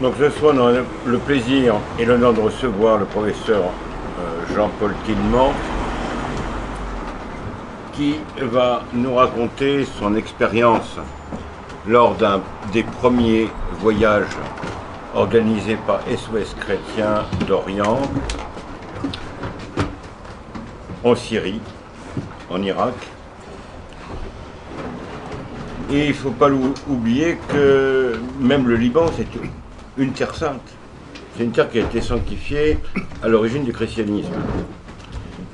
Donc ce soir, on a le plaisir et l'honneur de recevoir le professeur Jean-Paul Tillemans, qui va nous raconter son expérience lors d'un des premiers voyages organisés par SOS Chrétien d'Orient en Syrie, en Irak. Et il ne faut pas oublier que même le Liban, c'est une terre sainte. C'est une terre qui a été sanctifiée à l'origine du christianisme.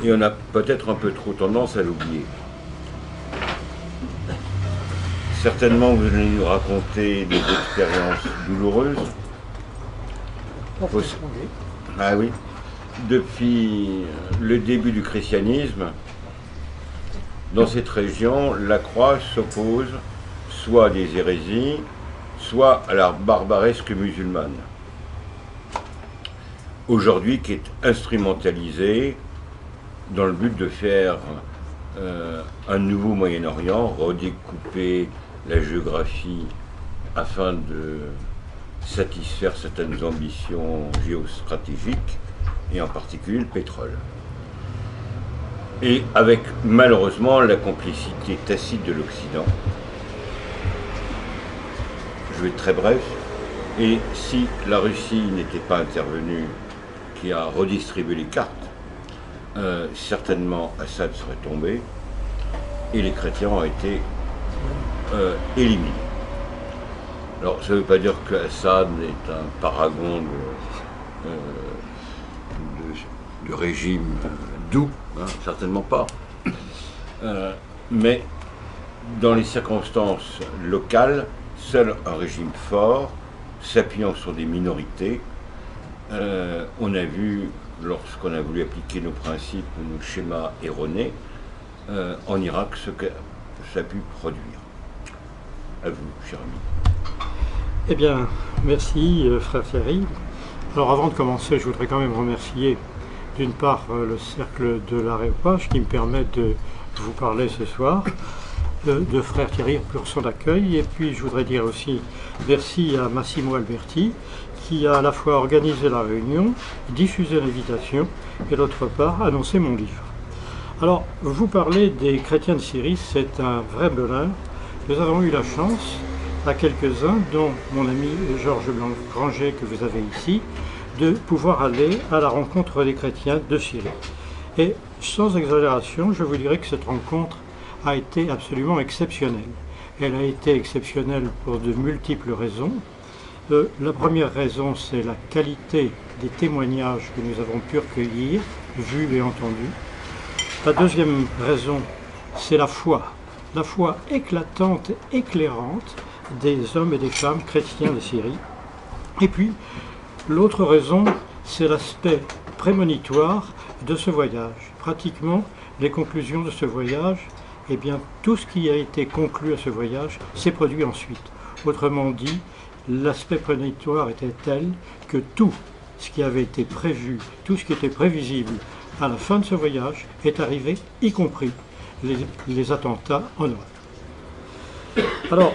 Et on a peut-être un peu trop tendance à l'oublier. Certainement, vous allez nous raconter des expériences douloureuses. Ah oui. Depuis le début du christianisme, dans cette région, la croix s'oppose soit à des hérésies, soit à la barbaresque musulmane. Aujourd'hui, qui est instrumentalisée dans le but de faire un nouveau Moyen-Orient, redécouper la géographie afin de satisfaire certaines ambitions géostratégiques, et en particulier le pétrole. Et avec malheureusement la complicité tacite de l'Occident. Je vais être très bref. Et si la Russie n'était pas intervenue, qui a redistribué les cartes, certainement Assad serait tombé et les chrétiens ont été éliminés. Alors ça ne veut pas dire que Assad est un paragon de régime doux, hein, certainement pas. Mais dans les circonstances locales, seul un régime fort, s'appuyant sur des minorités, on a vu, lorsqu'on a voulu appliquer nos principes, nos schémas erronés, en Irak, ce que ça a pu produire. À vous, cher ami. Eh bien, merci, frère Thierry. Alors, avant de commencer, je voudrais quand même remercier, d'une part, le Cercle de l'Aréopage qui me permet de vous parler ce soir, de frère Thierry pour son accueil, et puis je voudrais dire aussi merci à Massimo Alberti qui a à la fois organisé la réunion, diffusé l'invitation et d'autre part annoncé mon livre. Alors, vous parlez des chrétiens de Syrie, c'est un vrai bonheur. Nous avons eu la chance, à quelques-uns, dont mon ami Georges Granger que vous avez ici, de pouvoir aller à la rencontre des chrétiens de Syrie. Et sans exagération, je vous dirais que cette rencontre a été absolument exceptionnelle. Elle a été exceptionnelle pour de multiples raisons. La première raison, c'est la qualité des témoignages que nous avons pu recueillir, vus et entendus. La deuxième raison, c'est la foi éclatante, éclairante des hommes et des femmes chrétiens de Syrie. Et puis, l'autre raison, c'est l'aspect prémonitoire de ce voyage. Pratiquement, les conclusions de ce voyage, eh bien, tout ce qui a été conclu à ce voyage s'est produit ensuite. Autrement dit, l'aspect prémonitoire était tel que tout ce qui avait été prévu, tout ce qui était prévisible à la fin de ce voyage est arrivé, y compris les attentats en Europe. Alors,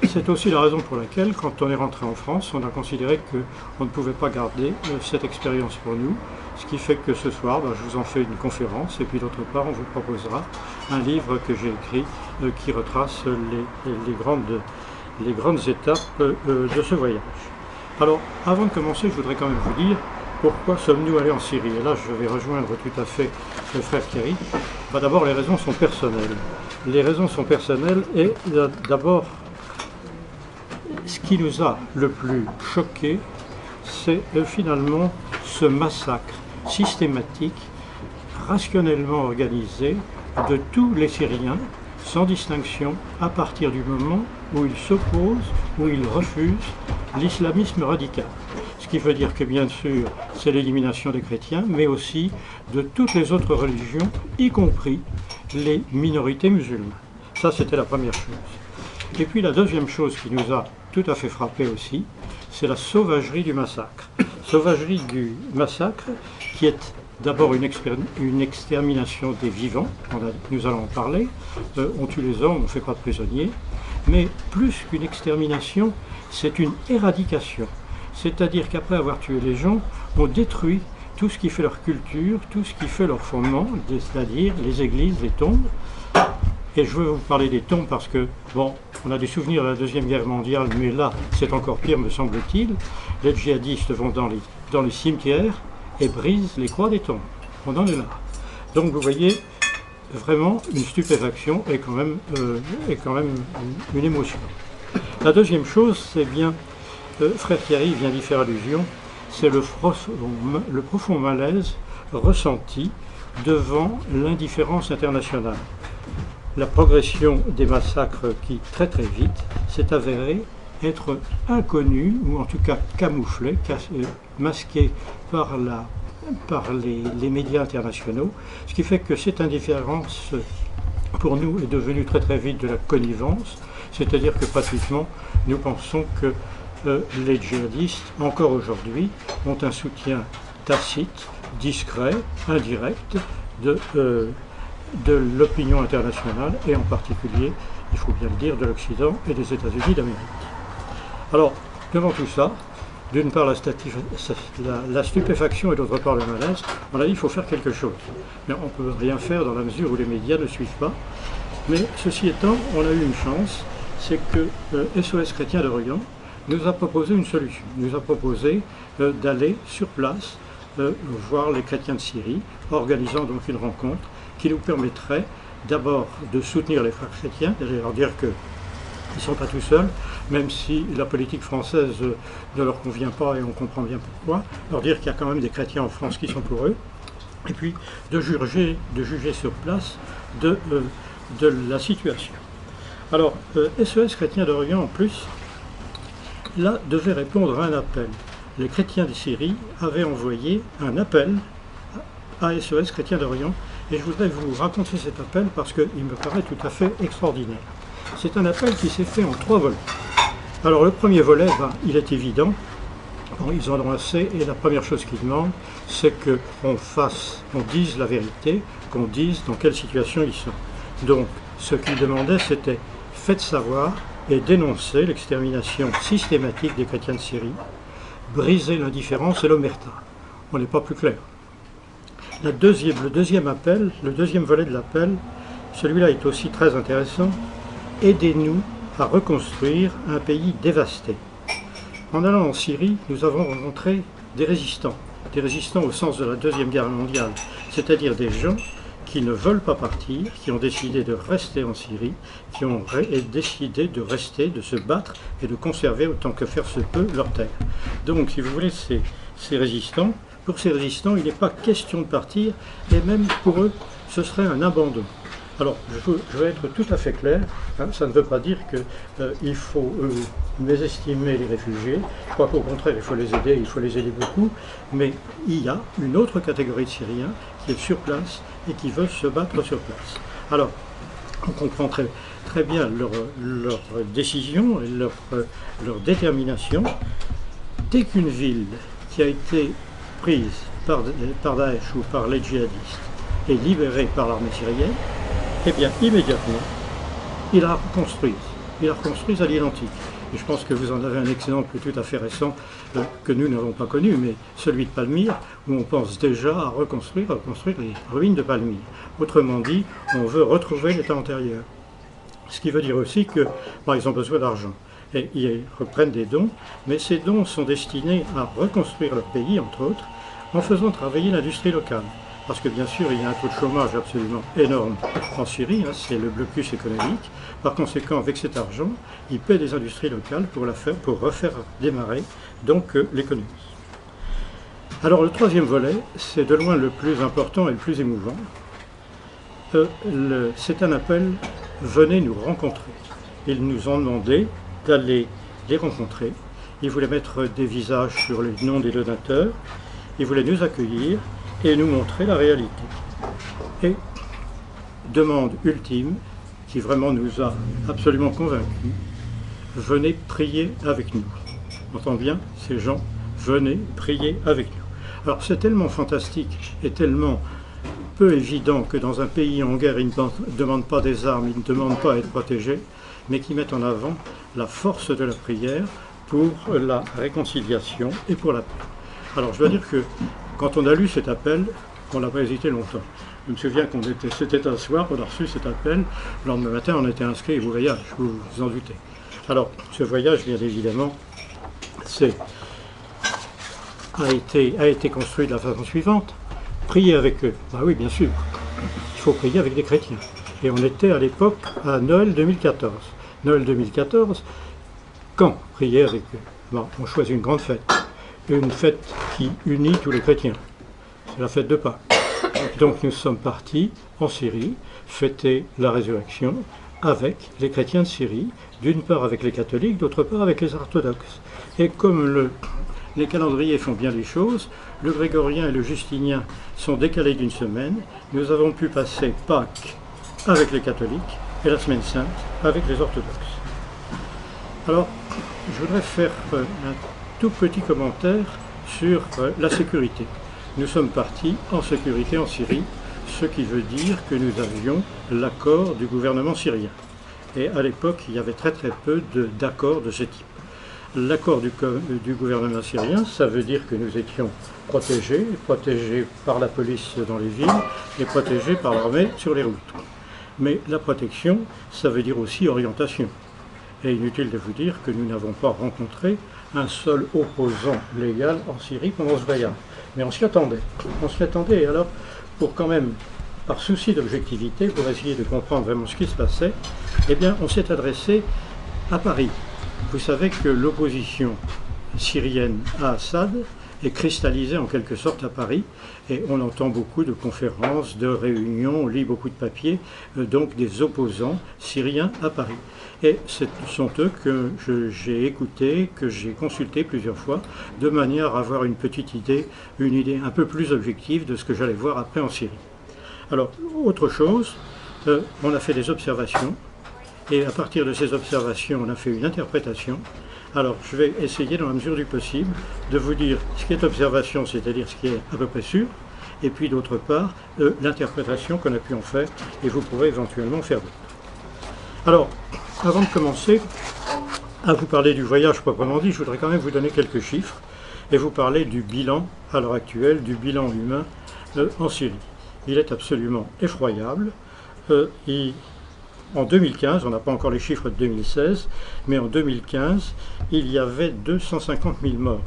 c'est aussi la raison pour laquelle, quand on est rentré en France, on a considéré qu'on ne pouvait pas garder cette expérience pour nous, ce qui fait que ce soir, je vous en fais une conférence, et puis d'autre part, on vous proposera un livre que j'ai écrit qui retrace les grandes étapes de ce voyage. Alors, avant de commencer, je voudrais quand même vous dire pourquoi sommes-nous allés en Syrie. Et là, je vais rejoindre tout à fait le frère Thierry. D'abord, les raisons sont personnelles. Les raisons sont personnelles et d'abord, ce qui nous a le plus choqué, c'est finalement ce massacre systématique, rationnellement organisé de tous les Syriens, sans distinction, à partir du moment où ils s'opposent, où ils refusent l'islamisme radical. Ce qui veut dire que bien sûr, c'est l'élimination des chrétiens, mais aussi de toutes les autres religions, y compris les minorités musulmanes. Ça, c'était la première chose. Et puis la deuxième chose qui nous a tout à fait frappé aussi, c'est la sauvagerie du massacre. Sauvagerie du massacre qui est d'abord une extermination des vivants, nous allons en parler, on tue les hommes, on ne fait pas de prisonniers, mais plus qu'une extermination, c'est une éradication. C'est-à-dire qu'après avoir tué les gens, on détruit tout ce qui fait leur culture, tout ce qui fait leur fondement, c'est-à-dire les églises, les tombes. Et je veux vous parler des tombes parce que, bon, on a des souvenirs de la Deuxième Guerre mondiale, mais là, c'est encore pire, me semble-t-il. Les djihadistes vont dans les cimetières et brisent les croix des tombes. On en est là. Donc vous voyez, vraiment, une stupéfaction est quand même une émotion. La deuxième chose, c'est bien, Frère Thierry vient d'y faire allusion, c'est le profond malaise ressenti devant l'indifférence internationale. La progression des massacres qui, très très vite, s'est avérée être inconnue, ou en tout cas camouflée, masquée par les médias internationaux, ce qui fait que cette indifférence, pour nous, est devenue très très vite de la connivence, c'est-à-dire que pratiquement, nous pensons que les djihadistes, encore aujourd'hui, ont un soutien tacite, discret, indirect de l'opinion internationale, et en particulier, il faut bien le dire, de l'Occident et des États-Unis d'Amérique. Alors, devant tout ça, d'une part la stupéfaction et d'autre part le malaise, on a dit qu'il faut faire quelque chose. Mais on ne peut rien faire dans la mesure où les médias ne suivent pas. Mais ceci étant, on a eu une chance, c'est que SOS Chrétiens d'Orient nous a proposé une solution. Nous a proposé d'aller sur place voir les chrétiens de Syrie, organisant donc une rencontre qui nous permettrait d'abord de soutenir les frères chrétiens, de leur dire qu'ils ne sont pas tout seuls, même si la politique française ne leur convient pas et on comprend bien pourquoi, leur dire qu'il y a quand même des chrétiens en France qui sont pour eux, et puis de juger sur place de la situation. Alors, SOS Chrétiens d'Orient, en plus, là, devait répondre à un appel. Les chrétiens de Syrie avaient envoyé un appel à SOS Chrétiens d'Orient, et je voudrais vous raconter cet appel parce qu'il me paraît tout à fait extraordinaire. C'est un appel qui s'est fait en 3 volets. Alors le premier volet, il est évident, bon, ils en ont assez, et la première chose qu'ils demandent, c'est qu'on dise la vérité, qu'on dise dans quelle situation ils sont. Donc, ce qu'ils demandaient, c'était faites savoir et dénoncer l'extermination systématique des chrétiens de Syrie, briser l'indifférence et l'omerta. On n'est pas plus clair. Le deuxième appel, le deuxième volet de l'appel, celui-là est aussi très intéressant. Aidez-nous à reconstruire un pays dévasté. En allant en Syrie, nous avons rencontré des résistants au sens de la Deuxième Guerre mondiale, c'est-à-dire des gens qui ne veulent pas partir, qui ont décidé de rester en Syrie, qui ont décidé de rester, de se battre et de conserver autant que faire se peut leur terre. Donc, si vous voulez, pour ces résistants, il n'est pas question de partir, et même pour eux, ce serait un abandon. Alors, je vais être tout à fait clair, ça ne veut pas dire qu'il faut mésestimer les réfugiés, je crois qu'au contraire, il faut les aider beaucoup, mais il y a une autre catégorie de Syriens qui est sur place et qui veut se battre sur place. Alors, on comprend très, très bien leur décision et leur détermination. Dès qu'une ville qui a été prise par Daesh ou par les djihadistes est libérée par l'armée syrienne, eh bien, immédiatement, ils la reconstruisent à l'identique. Et je pense que vous en avez un exemple tout à fait récent que nous n'avons pas connu, mais celui de Palmyre, où on pense déjà à reconstruire les ruines de Palmyre. Autrement dit, on veut retrouver l'état antérieur. Ce qui veut dire aussi que, par exemple, ils ont besoin d'argent. Et ils reprennent des dons, mais ces dons sont destinés à reconstruire leur pays, entre autres, en faisant travailler l'industrie locale. Parce que bien sûr, il y a un taux de chômage absolument énorme en Syrie, c'est le blocus économique. Par conséquent, avec cet argent, ils paient des industries locales pour refaire démarrer donc l'économie. Alors le troisième volet, c'est de loin le plus important et le plus émouvant. C'est un appel, venez nous rencontrer. Ils nous ont demandé d'aller les rencontrer. Ils voulaient mettre des visages sur les noms des donateurs. Ils voulaient nous accueillir et nous montrer la réalité. Et demande ultime, qui vraiment nous a absolument convaincus, venez prier avec nous. On entend bien, ces gens, venez prier avec nous. Alors c'est tellement fantastique et tellement peu évident que dans un pays en guerre, ils ne demandent pas des armes, ils ne demandent pas à être protégés, mais qui mettent en avant la force de la prière pour la réconciliation et pour la paix. Alors je dois dire que quand on a lu cet appel, on n'a pas hésité longtemps. Je me souviens c'était un soir, on a reçu cet appel, le lendemain matin on était inscrits au voyage, vous vous en doutez. Alors ce voyage, bien évidemment, a été construit de la façon suivante. Prier avec eux. Bah oui, bien sûr. Il faut prier avec des chrétiens. Et on était à l'époque à Noël 2014. Noël 2014, quand prier avec eux? Bon, on choisit une grande fête. Une fête qui unit tous les chrétiens. C'est la fête de Pâques. Donc nous sommes partis en Syrie fêter la résurrection avec les chrétiens de Syrie, d'une part avec les catholiques, d'autre part avec les orthodoxes. Et comme les calendriers font bien les choses, le grégorien et le justinien sont décalés d'une semaine, nous avons pu passer Pâques avec les catholiques et la semaine sainte avec les orthodoxes. Alors, je voudrais faire un tout petit commentaire sur la sécurité. Nous sommes partis en sécurité en Syrie, ce qui veut dire que nous avions l'accord du gouvernement syrien. Et à l'époque, il y avait très peu d'accords de ce type. L'accord du gouvernement syrien, ça veut dire que nous étions protégés par la police dans les villes et protégés par l'armée sur les routes. Mais la protection, ça veut dire aussi orientation. Et inutile de vous dire que nous n'avons pas rencontré un seul opposant légal en Syrie pendant ce voyage. Mais on s'y attendait. Et alors, pour quand même, par souci d'objectivité, pour essayer de comprendre vraiment ce qui se passait, eh bien, on s'est adressé à Paris. Vous savez que l'opposition syrienne à Assad est cristallisée en quelque sorte à Paris, et on entend beaucoup de conférences, de réunions, on lit beaucoup de papiers, donc des opposants syriens à Paris. Et ce sont eux que j'ai écoutés, que j'ai consultés plusieurs fois, de manière à avoir une idée un peu plus objective de ce que j'allais voir après en Syrie. Alors, autre chose, on a fait des observations, et à partir de ces observations, on a fait une interprétation. Alors, je vais essayer, dans la mesure du possible, de vous dire ce qui est observation, c'est-à-dire ce qui est à peu près sûr, et puis d'autre part, l'interprétation qu'on a pu en faire, et vous pourrez éventuellement faire d'autres. Alors, avant de commencer à vous parler du voyage proprement dit, je voudrais quand même vous donner quelques chiffres, et vous parler du bilan, à l'heure actuelle, du bilan humain en Syrie. Il est absolument effroyable. En 2015, on n'a pas encore les chiffres de 2016, mais en 2015, il y avait 250 000 morts.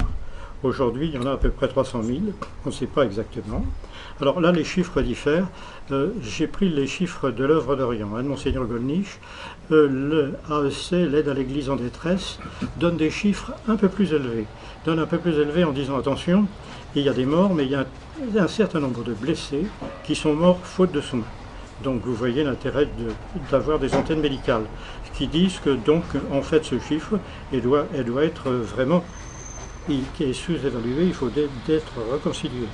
Aujourd'hui, il y en a à peu près 300 000, on ne sait pas exactement. Alors là, les chiffres diffèrent. J'ai pris les chiffres de l'œuvre d'Orient, de Monseigneur Gollnisch. Le AEC, l'aide à l'Église en détresse, donne des chiffres un peu plus élevés. Donne un peu plus élevés en disant attention, il y a des morts, mais il y a un certain nombre de blessés qui sont morts faute de soins. Donc vous voyez l'intérêt d'avoir des antennes médicales qui disent que donc en fait ce chiffre elle doit être vraiment qui est sous-évalué, il faut d'être réconcilié.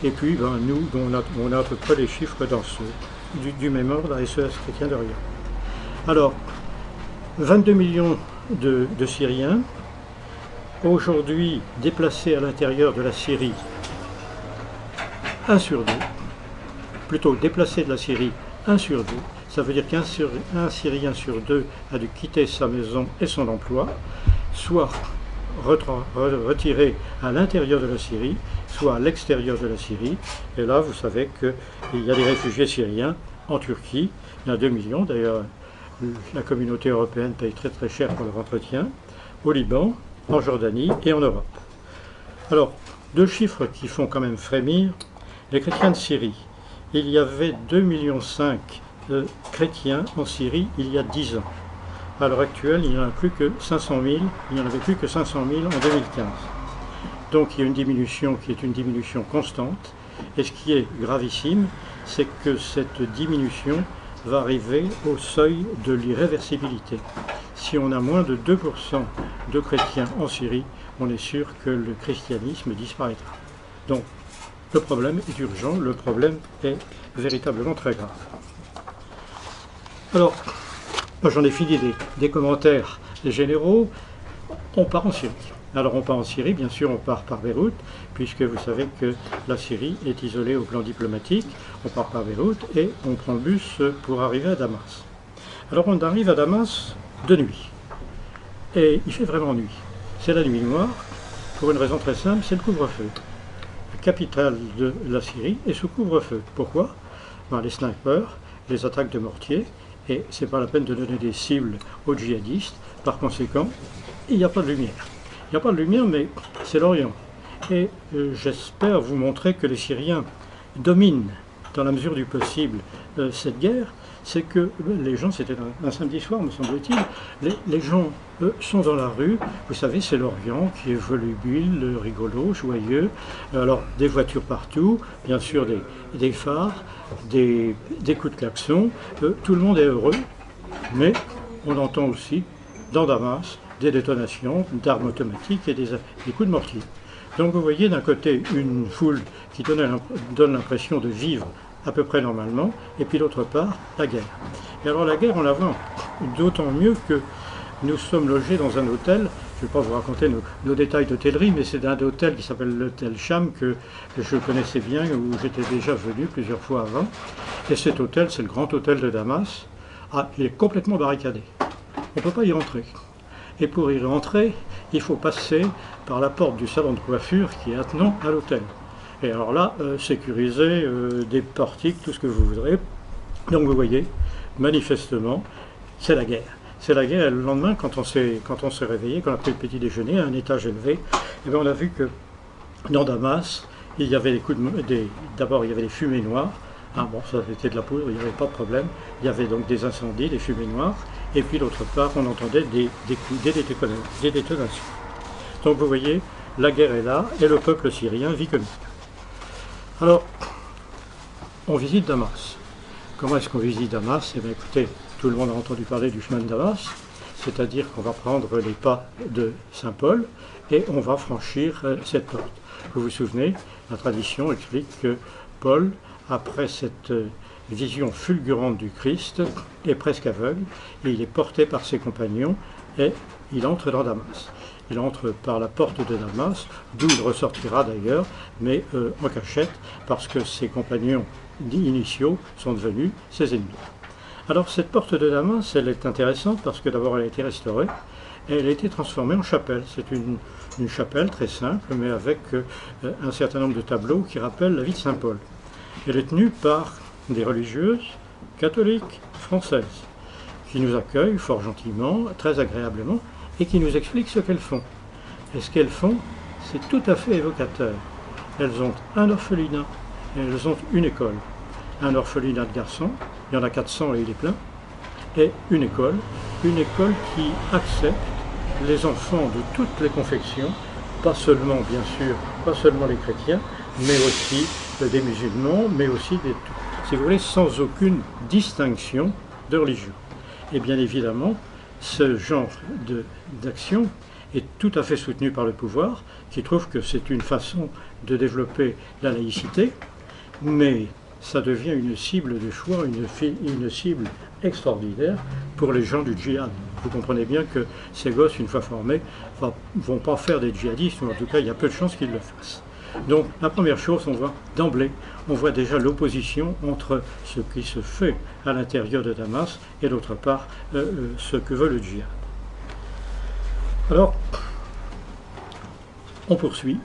Et puis nous on a à peu près les chiffres dans du même ordre à SES Chrétien d'Orient. Alors 22 millions de Syriens aujourd'hui déplacés à l'intérieur de la Syrie, 1 sur 2. Plutôt déplacé de la Syrie, 1 sur 2. Ça veut dire qu'un Syrien sur 2 a dû quitter sa maison et son emploi, soit retiré à l'intérieur de la Syrie, soit à l'extérieur de la Syrie. Et là, vous savez qu'il y a des réfugiés syriens en Turquie. Il y en a 2 millions. D'ailleurs, la communauté européenne paye très cher pour leur entretien. Au Liban, en Jordanie et en Europe. Alors, 2 chiffres qui font quand même frémir. Les chrétiens de Syrie. Il y avait 2,5 millions de chrétiens en Syrie il y a 10 ans. À l'heure actuelle, il n'y en a plus que 500 000, il n'y en avait plus que 500 000 en 2015. Donc il y a une diminution qui est une diminution constante. Et ce qui est gravissime, c'est que cette diminution va arriver au seuil de l'irréversibilité. Si on a moins de 2% de chrétiens en Syrie, on est sûr que le christianisme disparaîtra. Donc, le problème est urgent, le problème est véritablement très grave. Alors, j'en ai fini des commentaires généraux. On part en Syrie. Alors on part en Syrie, bien sûr on part par Beyrouth, puisque vous savez que la Syrie est isolée au plan diplomatique. On part par Beyrouth et on prend le bus pour arriver à Damas. Alors on arrive à Damas de nuit. Et il fait vraiment nuit. c'est la nuit noire, pour une raison très simple, c'est le couvre-feu. La capitale de la Syrie est sous couvre-feu. Pourquoi? Les snipers, les attaques de mortier, et c'est pas la peine de donner des cibles aux djihadistes. Par conséquent, il n'y a pas de lumière. Il n'y a pas de lumière, mais c'est l'Orient. Et j'espère vous montrer que les Syriens dominent, dans la mesure du possible, cette guerre. C'est que les gens, c'était un samedi soir, me semble-t-il, les gens sont dans la rue. Vous savez, c'est l'Orient qui est volubile, rigolo, joyeux. Alors, des voitures partout, bien sûr des phares, des coups de klaxon. Tout le monde est heureux, mais on entend aussi, dans Damas, des détonations d'armes automatiques et des coups de mortier. Donc vous voyez d'un côté une foule qui donne l'impression de vivre à peu près normalement, et puis d'autre part, la guerre. Et alors la guerre, on la voit d'autant mieux que nous sommes logés dans un hôtel. Je ne vais pas vous raconter nos détails d'hôtellerie, mais c'est un hôtel qui s'appelle l'hôtel Cham, que je connaissais bien, où j'étais déjà venu plusieurs fois avant. Et cet hôtel, c'est le grand hôtel de Damas. Il est complètement barricadé. On ne peut pas y rentrer. Et pour y rentrer, il faut passer par la porte du salon de coiffure qui est attenant à l'hôtel. Et alors là, sécuriser des portiques, tout ce que vous voudrez. Donc vous voyez, manifestement, c'est la guerre. C'est la guerre. Et le lendemain, quand on s'est réveillé, quand on a pris le petit déjeuner à un étage élevé, eh bien, on a vu que dans Damas, il y avait d'abord il y avait des fumées noires. Bon, ça c'était de la poudre, il n'y avait pas de problème. Il y avait donc des incendies, des fumées noires. Et puis d'autre part, on entendait des coups, des détonations. Donc vous voyez, la guerre est là et le peuple syrien vit comme ça. Alors, on visite Damas. Comment est-ce qu'on visite Damas? Eh bien écoutez, tout le monde a entendu parler du chemin de Damas, c'est-à-dire qu'on va prendre les pas de Saint-Paul et on va franchir cette porte. Vous vous souvenez, la tradition explique que Paul, après cette vision fulgurante du Christ, est presque aveugle et il est porté par ses compagnons et il entre dans Damas. Il entre par la porte de Damas, d'où il ressortira d'ailleurs, mais en cachette, parce que ses compagnons initiaux sont devenus ses ennemis. Alors cette porte de Damas, elle est intéressante parce que d'abord elle a été restaurée, et elle a été transformée en chapelle. C'est une chapelle très simple, mais avec un certain nombre de tableaux qui rappellent la vie de Saint Paul. Elle est tenue par des religieuses catholiques françaises, qui nous accueillent fort gentiment, très agréablement, et qui nous expliquent ce qu'elles font. Et ce qu'elles font, c'est tout à fait évocateur. Elles ont un orphelinat, et elles ont une école. Un orphelinat de garçons, il y en a 400 et il est plein, et une école qui accepte les enfants de toutes les confessions, pas seulement, bien sûr, pas seulement les chrétiens, mais aussi des musulmans, mais aussi, si vous voulez, sans aucune distinction de religion. Et bien évidemment, ce genre d'action est tout à fait soutenu par le pouvoir, qui trouve que c'est une façon de développer la laïcité, mais ça devient une cible de choix, une cible extraordinaire pour les gens du djihad. Vous comprenez bien que ces gosses, une fois formés, ne vont pas faire des djihadistes, ou en tout cas, il y a peu de chances qu'ils le fassent. Donc, la première chose, on voit d'emblée, on voit déjà l'opposition entre ce qui se fait à l'intérieur de Damas et d'autre part, ce que veut le djihad. Alors, on poursuit.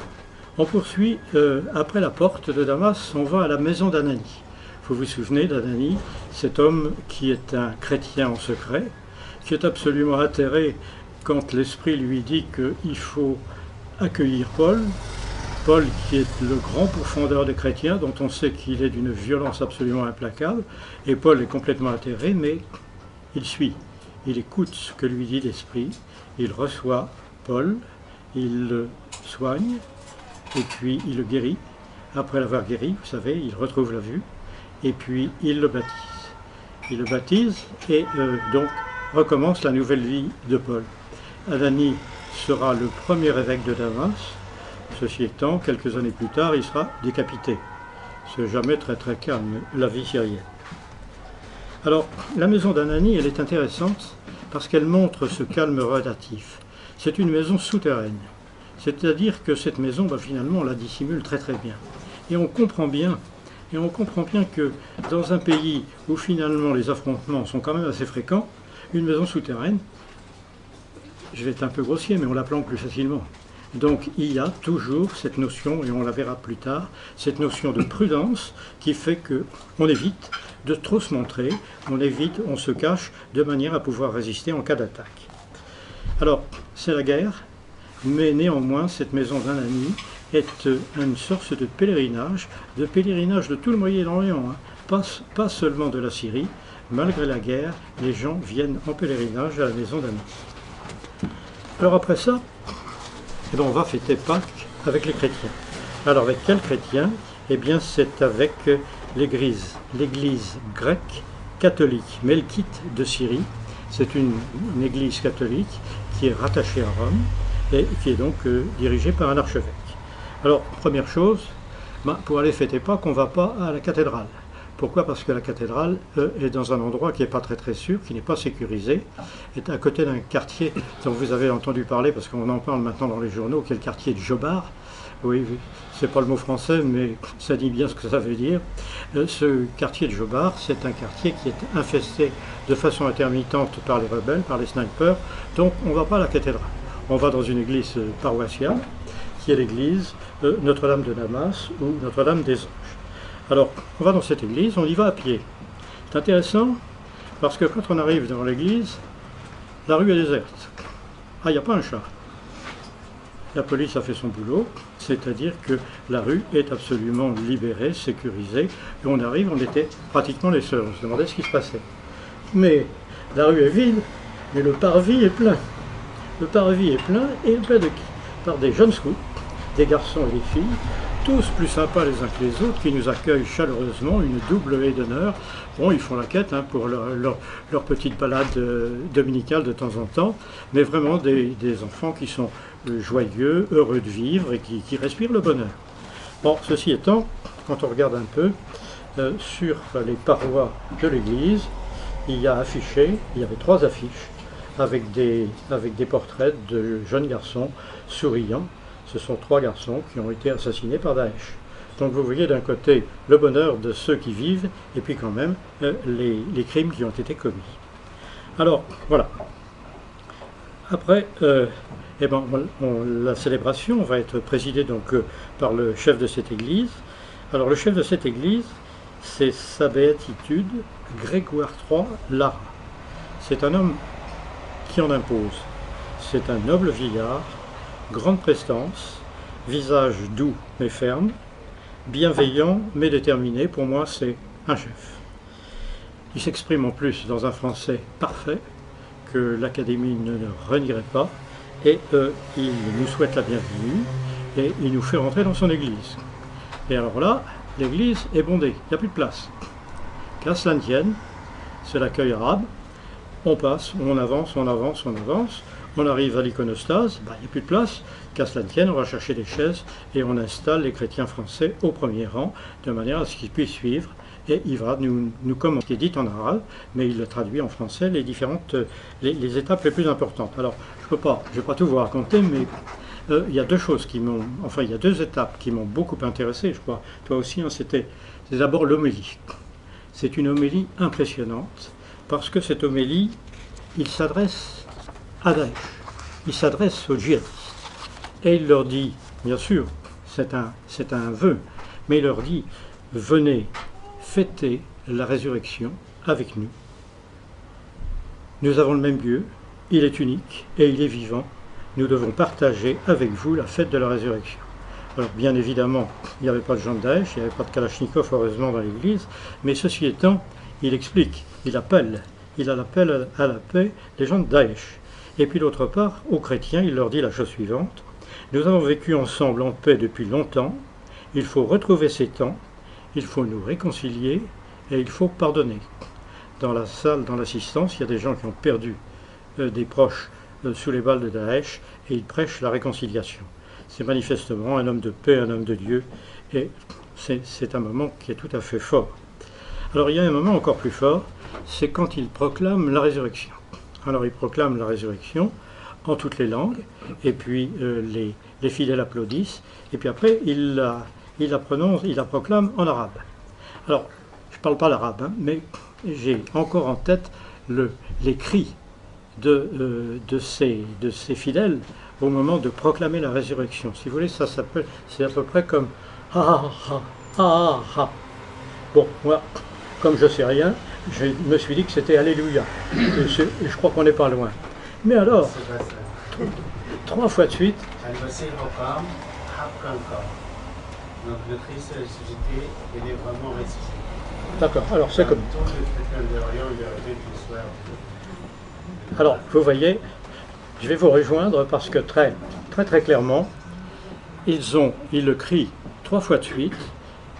Après la porte de Damas, on va à la maison d'Anani. Vous vous souvenez d'Anani, cet homme qui est un chrétien en secret, qui est absolument atterré quand l'Esprit lui dit qu'il faut accueillir Paul. Paul qui est le grand pourfendeur des chrétiens, dont on sait qu'il est d'une violence absolument implacable, et Paul est complètement atterré, mais il suit, il écoute ce que lui dit l'Esprit, il reçoit Paul, il le soigne, et puis il le guérit. Après l'avoir guéri, vous savez, il retrouve la vue, et puis il le baptise. Il le baptise, et donc recommence la nouvelle vie de Paul. Anani sera le premier évêque de Damas. Ceci étant, quelques années plus tard, il sera décapité. C'est jamais très très calme, la vie syrienne. Alors, la maison d'Anani, elle est intéressante parce qu'elle montre ce calme relatif. C'est une maison souterraine. C'est-à-dire que cette maison, finalement, on la dissimule très très bien. Et on comprend bien que dans un pays où finalement les affrontements sont quand même assez fréquents, une maison souterraine je vais être un peu grossier, mais on la plante plus facilement. Donc il y a toujours cette notion, et on la verra plus tard, cette notion de prudence qui fait qu'on évite de trop se montrer, on se cache de manière à pouvoir résister en cas d'attaque. Alors, c'est la guerre, mais néanmoins, cette maison d'un ami est une source de pèlerinage de tout le Moyen-Orient, hein. Pas seulement de la Syrie. Malgré la guerre, les gens viennent en pèlerinage à la maison d'amis. Alors après ça, eh bien, on va fêter Pâques avec les chrétiens. Alors avec quels chrétiens? Eh bien c'est avec l'église grecque catholique melkite de Syrie. C'est une église catholique qui est rattachée à Rome et qui est donc dirigée par un archevêque. Alors première chose, pour aller fêter Pâques, on ne va pas à la cathédrale. Pourquoi? Parce que la cathédrale est dans un endroit qui n'est pas très sûr, qui n'est pas sécurisé, est à côté d'un quartier dont vous avez entendu parler, parce qu'on en parle maintenant dans les journaux, qui est le quartier de Jobar. Oui, c'est pas le mot français, mais ça dit bien ce que ça veut dire. Ce quartier de Jobar, c'est un quartier qui est infesté de façon intermittente par les rebelles, par les snipers, donc on ne va pas à la cathédrale. On va dans une église paroissiale, qui est l'église Notre-Dame de Damas ou Notre-Dame des Anges. Alors, on va dans cette église, on y va à pied. C'est intéressant parce que quand on arrive devant l'église, la rue est déserte. Ah, il n'y a pas un chat. La police a fait son boulot, c'est-à-dire que la rue est absolument libérée, sécurisée, et on arrive, on était pratiquement les seuls, on se demandait ce qui se passait. Mais la rue est vide, mais le parvis est plein. Le parvis est plein, et plein de qui? Par des jeunes scouts, des garçons et des filles, tous plus sympas les uns que les autres, qui nous accueillent chaleureusement, une double haie d'honneur. Bon, ils font la quête pour leur petite balade dominicale de temps en temps, mais vraiment des enfants qui sont joyeux, heureux de vivre et qui respirent le bonheur. Bon, ceci étant, quand on regarde un peu sur les parois de l'église, il y avait 3 affiches avec des portraits de jeunes garçons souriants. Ce sont 3 garçons qui ont été assassinés par Daesh. Donc vous voyez d'un côté le bonheur de ceux qui vivent et puis quand même les crimes qui ont été commis. Alors voilà. Après, la célébration va être présidée donc par le chef de cette église. Alors le chef de cette église, c'est sa béatitude Grégoire III Lara. C'est un homme qui en impose. C'est un noble vieillard, grande prestance, visage doux mais ferme, bienveillant mais déterminé. Pour moi, c'est un chef. Il s'exprime en plus dans un français parfait que l'Académie ne renierait pas, et il nous souhaite la bienvenue et il nous fait rentrer dans son église. Et alors là, l'église est bondée, il n'y a plus de place. Qu'à cela ne tienne, c'est l'accueil arabe. On passe, on avance, on arrive à l'iconostase, il n'y a plus de place, qu'à cela ne tienne, on va chercher des chaises et on installe les chrétiens français au premier rang, de manière à ce qu'ils puissent suivre, et il va nous commenter, qui est dit en arabe, mais il le traduit en français, les étapes les plus importantes. Alors, je vais pas tout vous raconter, mais il y a 2 choses il y a 2 étapes qui m'ont beaucoup intéressé, je crois, toi aussi, c'est d'abord l'homélie. C'est une homélie impressionnante, parce que cette homélie, il s'adresse à Daesh, il s'adresse aux djihadistes, et il leur dit, bien sûr, c'est un vœu, mais il leur dit, venez fêter la résurrection avec nous. Nous avons le même Dieu, il est unique et il est vivant, nous devons partager avec vous la fête de la résurrection. Alors bien évidemment, il n'y avait pas de gens de Daesh, il n'y avait pas de Kalachnikov heureusement dans l'église, mais ceci étant, il explique, il appelle à la paix les gens de Daesh. Et puis d'autre part, aux chrétiens, il leur dit la chose suivante, nous avons vécu ensemble en paix depuis longtemps, il faut retrouver ces temps, il faut nous réconcilier et il faut pardonner. Dans la salle, dans l'assistance, il y a des gens qui ont perdu des proches sous les balles de Daesh et ils prêchent la réconciliation. C'est manifestement un homme de paix, un homme de Dieu, et c'est un moment qui est tout à fait fort. Alors il y a un moment encore plus fort, c'est quand il proclame la résurrection. Alors il proclame la résurrection en toutes les langues, et puis les fidèles applaudissent, et puis après il la proclame en arabe. Alors je ne parle pas l'arabe, mais j'ai encore en tête les cris de ces fidèles au moment de proclamer la résurrection. Si vous voulez, c'est à peu près comme ah ah ah ah. Bon, moi, comme je ne sais rien, je me suis dit que c'était Alléluia. Et je crois qu'on n'est pas loin. Mais alors, 3 fois de suite. Donc le Christ ressuscité, il est vraiment ressuscité. D'accord, alors c'est comme. Tous les chrétiens d'Orient, il y avait l'histoire. Alors, vous voyez, je vais vous rejoindre parce que très clairement, ils le crient 3 fois de suite,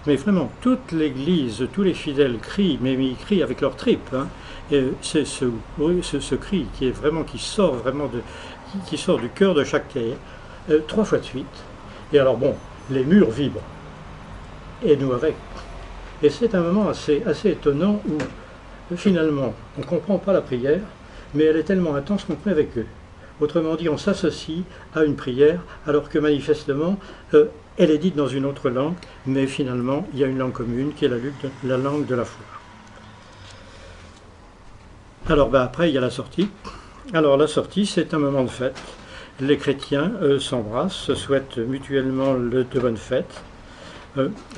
mais vraiment, toute l'Église, tous les fidèles crient, mais ils crient avec leurs tripes. Hein, et c'est ce cri qui sort vraiment qui sort du cœur de chaque terre, 3 fois de suite. Et alors bon, les murs vibrent, et nous avec. Et c'est un moment assez étonnant où finalement, on ne comprend pas la prière, mais elle est tellement intense qu'on prie avec eux. Autrement dit, on s'associe à une prière, alors que manifestement, elle est dite dans une autre langue, mais finalement, il y a une langue commune qui est la langue de la foi. Alors après, il y a la sortie. Alors la sortie, c'est un moment de fête. Les chrétiens s'embrassent, se souhaitent mutuellement de bonnes fêtes.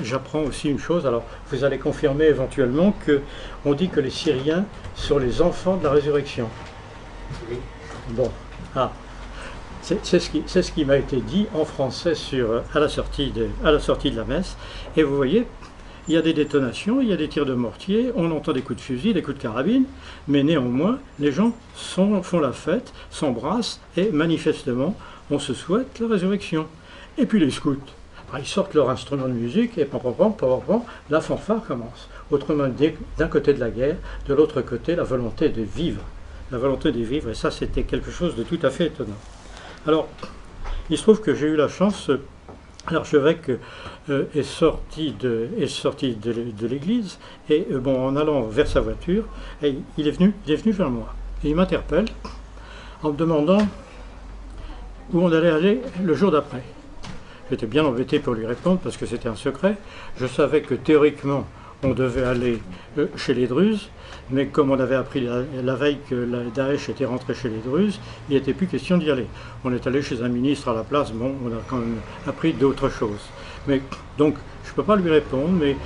J'apprends aussi une chose, alors vous allez confirmer éventuellement qu'on dit que les Syriens sont les enfants de la résurrection. Oui. Bon, c'est ce qui m'a été dit en français à la sortie de la messe. Et vous voyez, il y a des détonations, il y a des tirs de mortier, on entend des coups de fusil, des coups de carabine, mais néanmoins, les gens font la fête, s'embrassent, et manifestement, on se souhaite la résurrection. Et puis les scouts, ils sortent leur instrument de musique, et la fanfare commence. Autrement dit, d'un côté de la guerre, de l'autre côté, la volonté de vivre. La volonté de vivre, et ça, c'était quelque chose de tout à fait étonnant. Alors, il se trouve que j'ai eu la chance... L'archevêque est sorti de l'église et en allant vers sa voiture, il est venu vers moi. Et il m'interpelle en me demandant où on allait aller le jour d'après. J'étais bien embêté pour lui répondre parce que c'était un secret. Je savais que théoriquement on devait aller chez les Druzes, mais comme on avait appris la veille que la Daesh était rentré chez les Druzes, il n'était plus question d'y aller. On est allé chez un ministre à la place, bon, on a quand même appris d'autres choses. Mais donc, je ne peux pas lui répondre, mais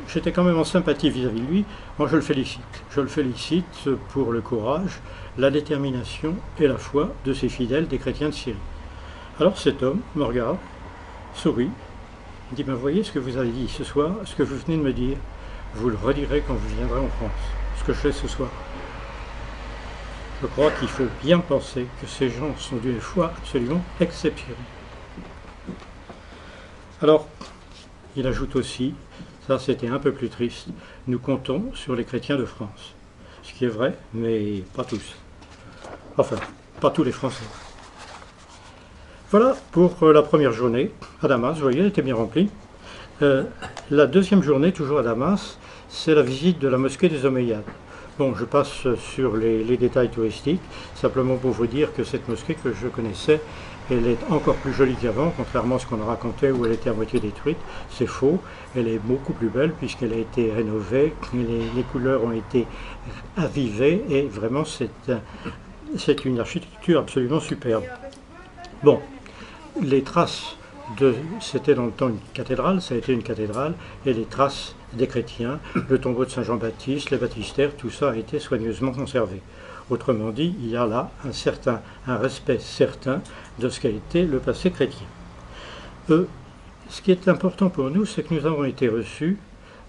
j'étais quand même en sympathie vis-à-vis de lui. Moi, je le félicite. Je le félicite pour le courage, la détermination et la foi de ses fidèles, des chrétiens de Syrie. Alors cet homme me regarde, sourit, il dit, voyez ce que vous avez dit ce soir, ce que vous venez de me dire, vous le redirez quand vous viendrez en France, ce que je fais ce soir. Je crois qu'il faut bien penser que ces gens sont d'une foi absolument exceptionnelle. Alors, il ajoute aussi, ça c'était un peu plus triste, nous comptons sur les chrétiens de France. Ce qui est vrai, mais pas tous. Enfin, pas tous les Français. Voilà pour la première journée à Damas, vous voyez, elle était bien remplie. La deuxième journée, toujours à Damas, c'est la visite de la mosquée des Omeyyades. Bon, je passe sur les détails touristiques, simplement pour vous dire que cette mosquée que je connaissais, elle est encore plus jolie qu'avant, contrairement à ce qu'on a raconté où elle était à moitié détruite. C'est faux, elle est beaucoup plus belle puisqu'elle a été rénovée, les couleurs ont été avivées et vraiment c'est une architecture absolument superbe. Bon. Les traces c'était dans le temps une cathédrale, ça a été une cathédrale, et les traces des chrétiens, le tombeau de Saint-Jean-Baptiste, les baptistères, tout ça a été soigneusement conservé. Autrement dit, il y a là un respect certain de ce qu'a été le passé chrétien. Ce qui est important pour nous, c'est que nous avons été reçus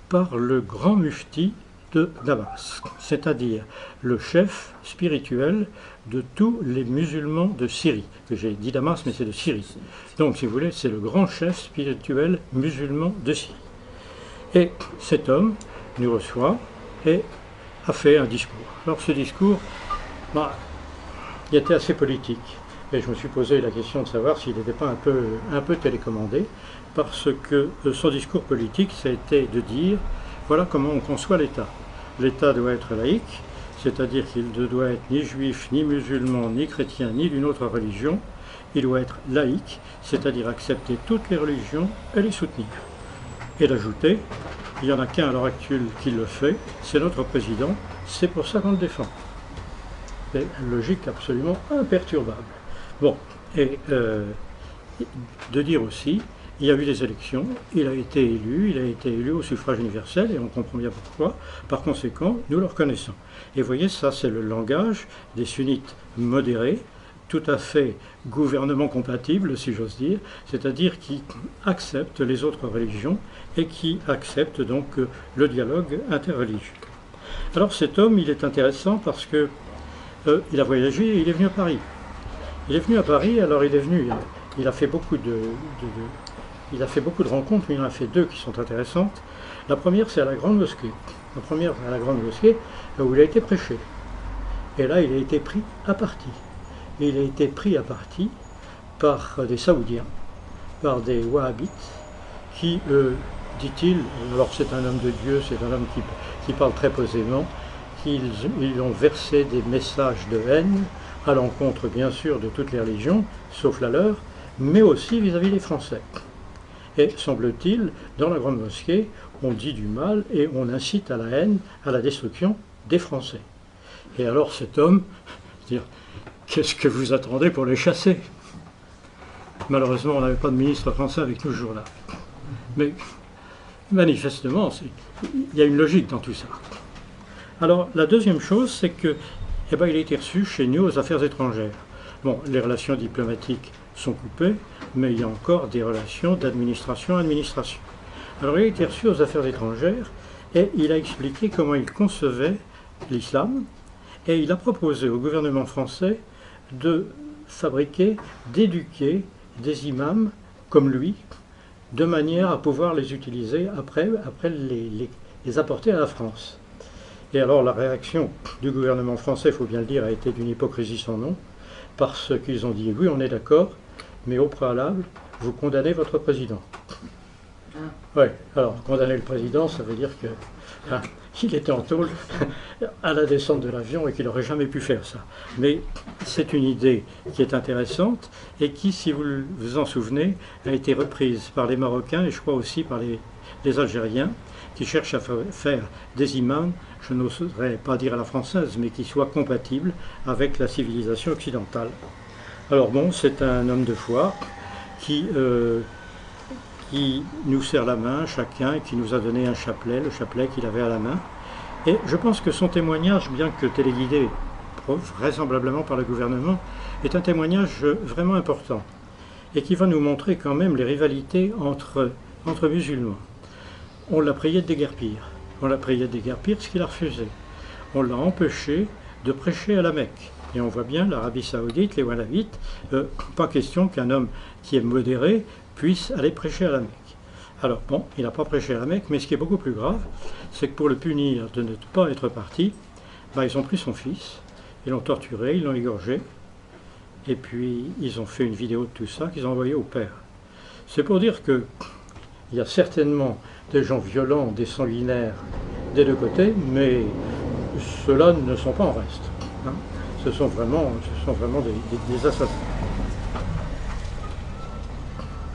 par le grand mufti de Damas, c'est-à-dire le chef spirituel de tous les musulmans de Syrie. J'ai dit Damas, mais c'est de Syrie. Donc, si vous voulez, c'est le grand chef spirituel musulman de Syrie. Et cet homme nous reçoit et a fait un discours. Alors, ce discours, il était assez politique. Et je me suis posé la question de savoir s'il n'était pas un peu télécommandé, parce que son discours politique, ça a été de dire, voilà comment on conçoit l'État. L'État doit être laïque, c'est-à-dire qu'il ne doit être ni juif, ni musulman, ni chrétien, ni d'une autre religion. Il doit être laïque, c'est-à-dire accepter toutes les religions et les soutenir. Et d'ajouter, il n'y en a qu'un à l'heure actuelle qui le fait, c'est notre président, c'est pour ça qu'on le défend. C'est une logique absolument imperturbable. Bon, et de dire aussi, il y a eu des élections, il a été élu au suffrage universel, et on comprend bien pourquoi. Par conséquent, nous le reconnaissons. Et vous voyez, ça c'est le langage des sunnites modérés, tout à fait gouvernement compatible, si j'ose dire, c'est-à-dire qui acceptent les autres religions et qui acceptent donc le dialogue interreligieux. Alors cet homme, il est intéressant parce que il a voyagé et il est venu à Paris. Il est venu à Paris, alors il a fait beaucoup il a fait beaucoup de rencontres, mais il en a fait deux qui sont intéressantes. La première, c'est à la Grande Mosquée. La première, à la Grande Mosquée, où il a été prêché. Et là, il a été pris à partie. Et il a été pris à partie par des Saoudiens, par des Wahhabites, qui, dit-il, alors c'est un homme de Dieu, c'est un homme qui parle très posément, ils ont versé des messages de haine à l'encontre, bien sûr, de toutes les religions, sauf la leur, mais aussi vis-à-vis des Français. Et semble-t-il, dans la Grande Mosquée, on dit du mal et on incite à la haine, à la destruction des Français. Et alors cet homme, dire, qu'est-ce que vous attendez pour les chasser? Malheureusement, on n'avait pas de ministre français avec nous ce jour-là. Mais manifestement, il y a une logique dans tout ça. Alors la deuxième chose, c'est que, il a été reçu chez nous aux affaires étrangères. Bon, les relations diplomatiques sont coupées, mais il y a encore des relations d'administration à administration. Alors il a été reçu aux affaires étrangères et il a expliqué comment il concevait l'islam et il a proposé au gouvernement français de fabriquer, d'éduquer des imams comme lui, de manière à pouvoir les utiliser après les apporter à la France. Et alors la réaction du gouvernement français, il faut bien le dire, a été d'une hypocrisie sans nom, parce qu'ils ont dit oui, on est d'accord, mais au préalable, vous condamnez votre président. Oui, alors condamner le président, ça veut dire qu'il était en tôle à la descente de l'avion et qu'il n'aurait jamais pu faire ça. Mais c'est une idée qui est intéressante et qui, si vous vous en souvenez, a été reprise par les Marocains et je crois aussi par les Algériens qui cherchent à faire des imams, je n'oserais pas dire à la française, mais qui soient compatibles avec la civilisation occidentale. Alors bon, c'est un homme de foi qui nous serre la main chacun et qui nous a donné un chapelet, le chapelet qu'il avait à la main. Et je pense que son témoignage, bien que téléguidé vraisemblablement par le gouvernement, est un témoignage vraiment important et qui va nous montrer quand même les rivalités entre musulmans. On l'a prié de déguerpir. On l'a prié de déguerpir ce qu'il a refusé. On l'a empêché de prêcher à la Mecque. Et on voit bien l'Arabie Saoudite, les Wahhabites, pas question qu'un homme qui est modéré puisse aller prêcher à la Mecque. Alors bon, il n'a pas prêché à la Mecque, mais ce qui est beaucoup plus grave, c'est que pour le punir de ne pas être parti, ils ont pris son fils, ils l'ont torturé, ils l'ont égorgé, et puis ils ont fait une vidéo de tout ça qu'ils ont envoyée au père. C'est pour dire que il y a certainement des gens violents, des sanguinaires des deux côtés, mais ceux-là ne sont pas en reste. Hein. Ce sont vraiment des assassins.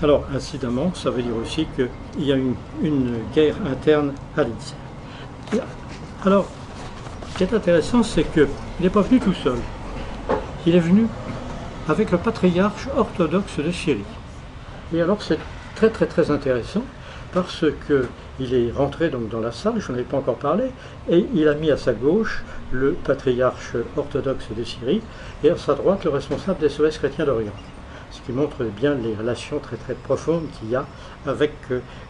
Alors, incidemment, ça veut dire aussi qu'il y a une guerre interne à l'Israël. Alors, ce qui est intéressant, c'est qu'il n'est pas venu tout seul. Il est venu avec le patriarche orthodoxe de Syrie. Et alors, c'est très très très intéressant parce qu'il est rentré donc dans la salle, je n'en ai pas encore parlé, et il a mis à sa gauche le patriarche orthodoxe de Syrie et à sa droite le responsable des SOS chrétiens d'Orient. Ce qui montre bien les relations très très profondes qu'il y a avec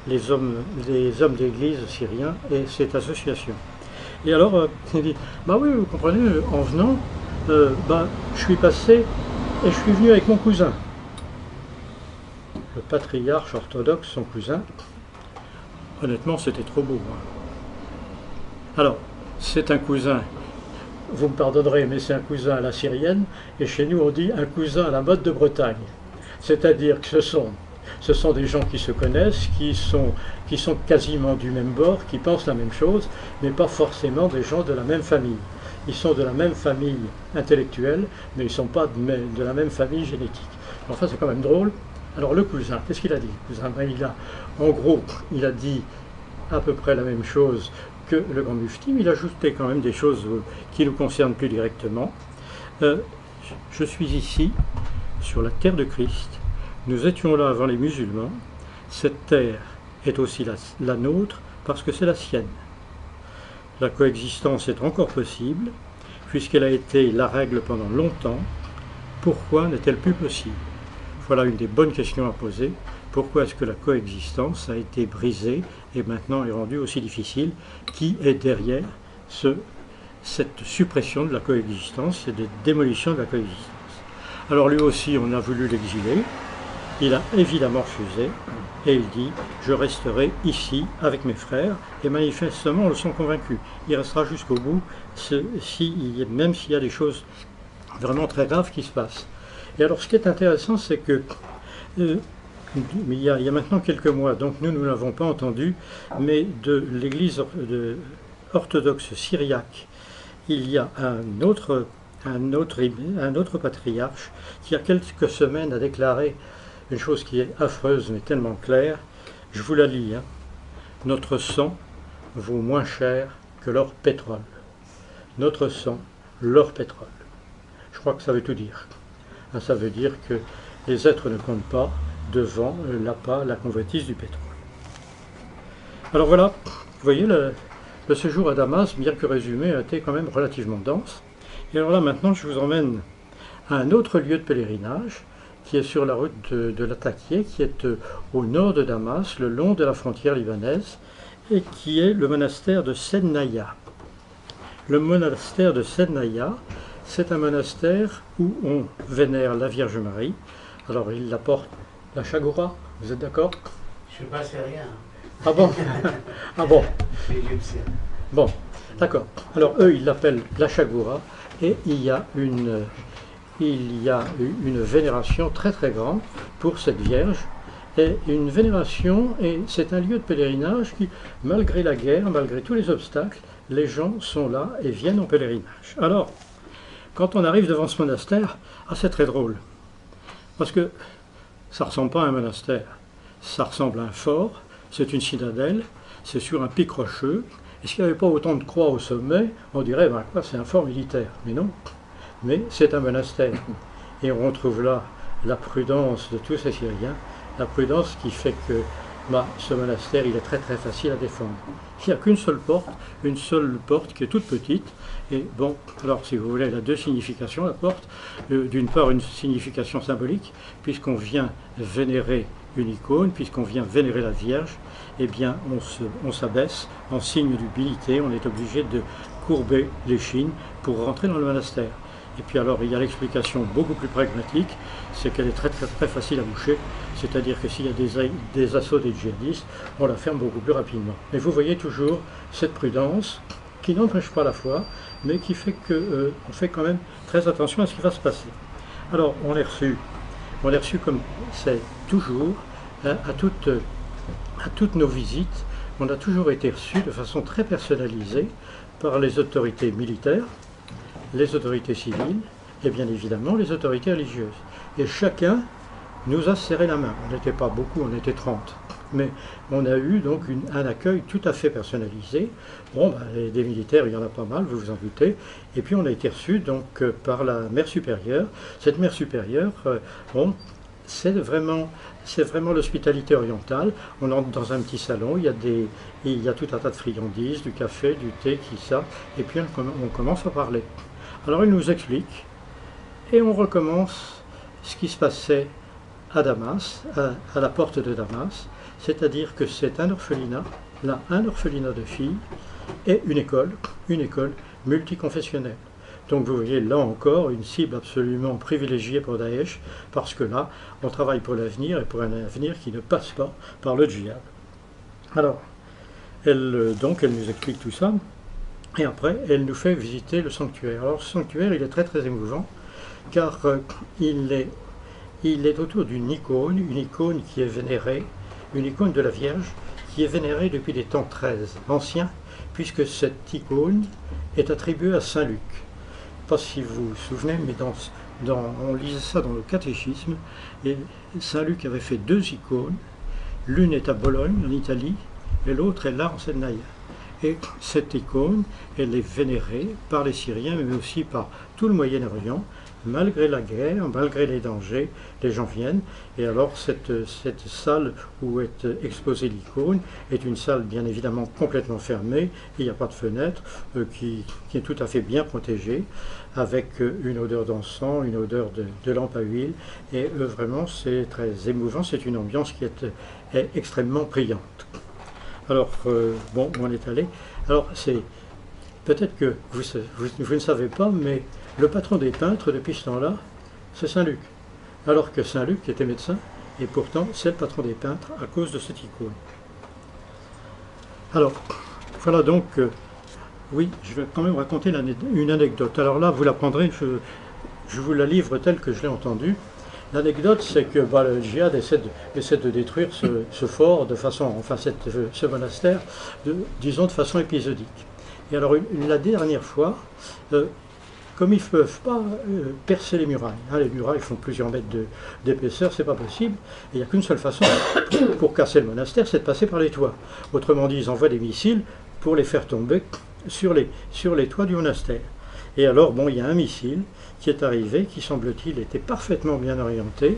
les hommes d'église syriens et cette association. Et alors, il dit, oui, vous comprenez, en venant, je suis passé et je suis venu avec mon cousin. Le patriarche orthodoxe, son cousin, honnêtement, c'était trop beau. Hein. Alors, c'est un cousin, vous me pardonnerez, mais c'est un cousin à la syrienne, et chez nous on dit un cousin à la mode de Bretagne. C'est-à-dire que ce sont des gens qui se connaissent, qui sont quasiment du même bord, qui pensent la même chose, mais pas forcément des gens de la même famille. Ils sont de la même famille intellectuelle, mais ils ne sont pas de la même famille génétique. Enfin, c'est quand même drôle. Alors le cousin, qu'est-ce qu'il a dit? Le cousin, en gros, il a dit à peu près la même chose que le grand mufti, mais il a ajouté quand même des choses qui nous concernent plus directement. Euh, je suis ici, sur la terre de Christ. Nous étions là avant les musulmans. Cette terre est aussi la nôtre parce que c'est la sienne. La coexistence est encore possible, puisqu'elle a été la règle pendant longtemps. Pourquoi n'est-elle plus possible? Voilà une des bonnes questions à poser. Pourquoi est-ce que la coexistence a été brisée et maintenant est rendue aussi difficile? Qui est derrière cette suppression de la coexistence et de démolition de la coexistence? Alors lui aussi, on a voulu l'exiler. Il a évidemment refusé et il dit « Je resterai ici avec mes frères » et manifestement, ils sont convaincus. Il restera jusqu'au bout, même s'il y a des choses vraiment très graves qui se passent. Et alors ce qui est intéressant, c'est que il y a maintenant quelques mois, donc nous ne l'avons pas entendu, mais de l'église orthodoxe syriaque, il y a un autre patriarche qui, il y a quelques semaines, a déclaré une chose qui est affreuse mais tellement claire. Je vous la lis. Notre sang vaut moins cher que leur pétrole. Notre sang, leur pétrole. Je crois que ça veut tout dire. Ça veut dire que les êtres ne comptent pas devant l'appât, la convoitise du pétrole. Alors voilà, vous voyez, le séjour à Damas, bien que résumé, a été quand même relativement dense. Et alors là, maintenant, je vous emmène à un autre lieu de pèlerinage, qui est sur la route de Latakia, qui est au nord de Damas, le long de la frontière libanaise, et qui est le monastère de Sednaya. Le monastère de Sednaya, c'est un monastère où on vénère la Vierge Marie. Alors il la porte la Chagoura, vous êtes d'accord? Je ne suis pas syrien. Ah bon? Ah bon? Je suis égyptien. Bon, d'accord. Alors eux, ils l'appellent la Chagoura, et il y a une vénération très très grande pour cette Vierge, et une vénération, et c'est un lieu de pèlerinage qui, malgré la guerre, malgré tous les obstacles, les gens sont là et viennent en pèlerinage. Alors, quand on arrive devant ce monastère, c'est très drôle, parce que ça ne ressemble pas à un monastère, ça ressemble à un fort, c'est une citadelle, c'est sur un pic rocheux. Est-ce qu'il n'y avait pas autant de croix au sommet? On dirait, c'est un fort militaire, mais non. Mais c'est un monastère. Et on retrouve là la prudence de tous ces Syriens, la prudence qui fait que ce monastère, il est très très facile à défendre. Il n'y a qu'une seule porte qui est toute petite. Et bon, alors si vous voulez, elle a deux significations, la porte. D'une part, une signification symbolique, puisqu'on vient vénérer une icône, puisqu'on vient vénérer la Vierge, eh bien on s'abaisse en signe d'humilité, on est obligé de courber l'échine pour rentrer dans le monastère. Et puis alors il y a l'explication beaucoup plus pragmatique, c'est qu'elle est très très très facile à boucher, c'est-à-dire que s'il y a des assauts des djihadistes, on la ferme beaucoup plus rapidement. Mais vous voyez toujours cette prudence qui n'empêche pas la foi, mais qui fait qu'on fait quand même très attention à ce qui va se passer. Alors on est reçu comme c'est toujours, à toutes nos visites, on a toujours été reçu de façon très personnalisée par les autorités militaires, les autorités civiles et bien évidemment les autorités religieuses. Et chacun nous a serré la main. On n'était pas beaucoup, on était 30. Mais on a eu donc un accueil tout à fait personnalisé. Bon, des militaires, il y en a pas mal, vous vous en doutez. Et puis on a été reçu donc par la mère supérieure. Cette mère supérieure, c'est vraiment l'hospitalité orientale. On entre dans un petit salon, il y a tout un tas de friandises, du café, du thé, et puis on commence à parler. Alors il nous explique, et on recommence ce qui se passait à Damas, à la porte de Damas, c'est-à-dire que c'est un orphelinat de filles, et une école multiconfessionnelle. Donc vous voyez là encore une cible absolument privilégiée pour Daesh, parce que là, on travaille pour l'avenir, et pour un avenir qui ne passe pas par le djihad. Alors, elle nous explique tout ça, et après, elle nous fait visiter le sanctuaire. Alors ce sanctuaire, il est très très émouvant, car il est autour d'une icône qui est vénérée, une icône de la Vierge, qui est vénérée depuis des temps très anciens, puisque cette icône est attribuée à Saint Luc. Je ne sais pas si vous vous souvenez, mais on lisait ça dans le catéchisme, et Saint Luc avait fait deux icônes, l'une est à Bologne, en Italie, et l'autre est là en Sednaya. Et cette icône, elle est vénérée par les Syriens, mais aussi par tout le Moyen-Orient. Malgré la guerre, malgré les dangers, les gens viennent. Et alors cette salle où est exposée l'icône est une salle bien évidemment complètement fermée. Il n'y a pas de fenêtre, qui est tout à fait bien protégée, avec une odeur d'encens, une odeur de lampe à huile. Et vraiment c'est très émouvant, c'est une ambiance qui est extrêmement brillante. Alors, bon, on est allé. Alors, c'est peut-être que vous ne savez pas, mais le patron des peintres depuis ce temps-là, c'est Saint-Luc. Alors que Saint-Luc était médecin, et pourtant c'est le patron des peintres à cause de cette icône. Alors, voilà donc, oui, je vais quand même raconter une anecdote. Alors là, vous la prendrez, je vous la livre telle que je l'ai entendue. L'anecdote, c'est que le djihad essaie de détruire ce fort de façon, enfin ce monastère, disons de façon épisodique. Et alors la dernière fois, comme ils ne peuvent pas percer les murailles, hein, les murailles font plusieurs mètres d'épaisseur, c'est pas possible, et il n'y a qu'une seule façon pour casser le monastère, c'est de passer par les toits. Autrement dit, ils envoient des missiles pour les faire tomber sur les toits du monastère. Et alors, bon, il y a un missile qui est arrivé, qui semble-t-il était parfaitement bien orienté,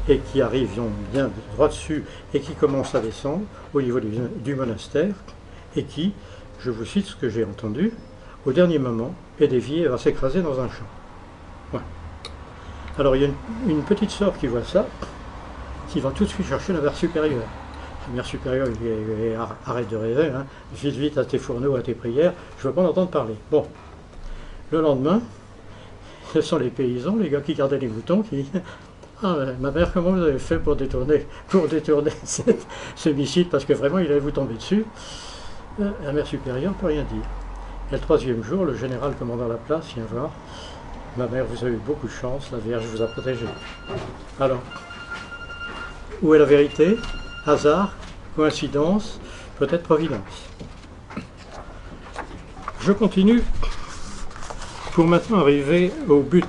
et qui arrive bien droit dessus, et qui commence à descendre au niveau du monastère, et qui, je vous cite ce que j'ai entendu, au dernier moment, est dévié et va s'écraser dans un champ. Ouais. Alors il y a une petite sœur qui voit ça, qui va tout de suite chercher la mère supérieure. La mère supérieure, arrête de rêver, hein. Vite à tes fourneaux, à tes prières, je ne veux pas en entendre parler. Bon, le lendemain, ce sont les paysans, les gars qui gardaient les moutons, qui disent « Ah, ma mère, comment vous avez fait pour détourner ce missile, parce que vraiment, il allait vous tomber dessus ?» La mère supérieure ne peut rien dire. Et le troisième jour, le général commandant la place vient voir. « Ma mère, vous avez eu beaucoup de chance, la Vierge vous a protégé. » Alors, où est la vérité? Hasard? Coïncidence? Peut-être providence. Je continue pour maintenant arriver au but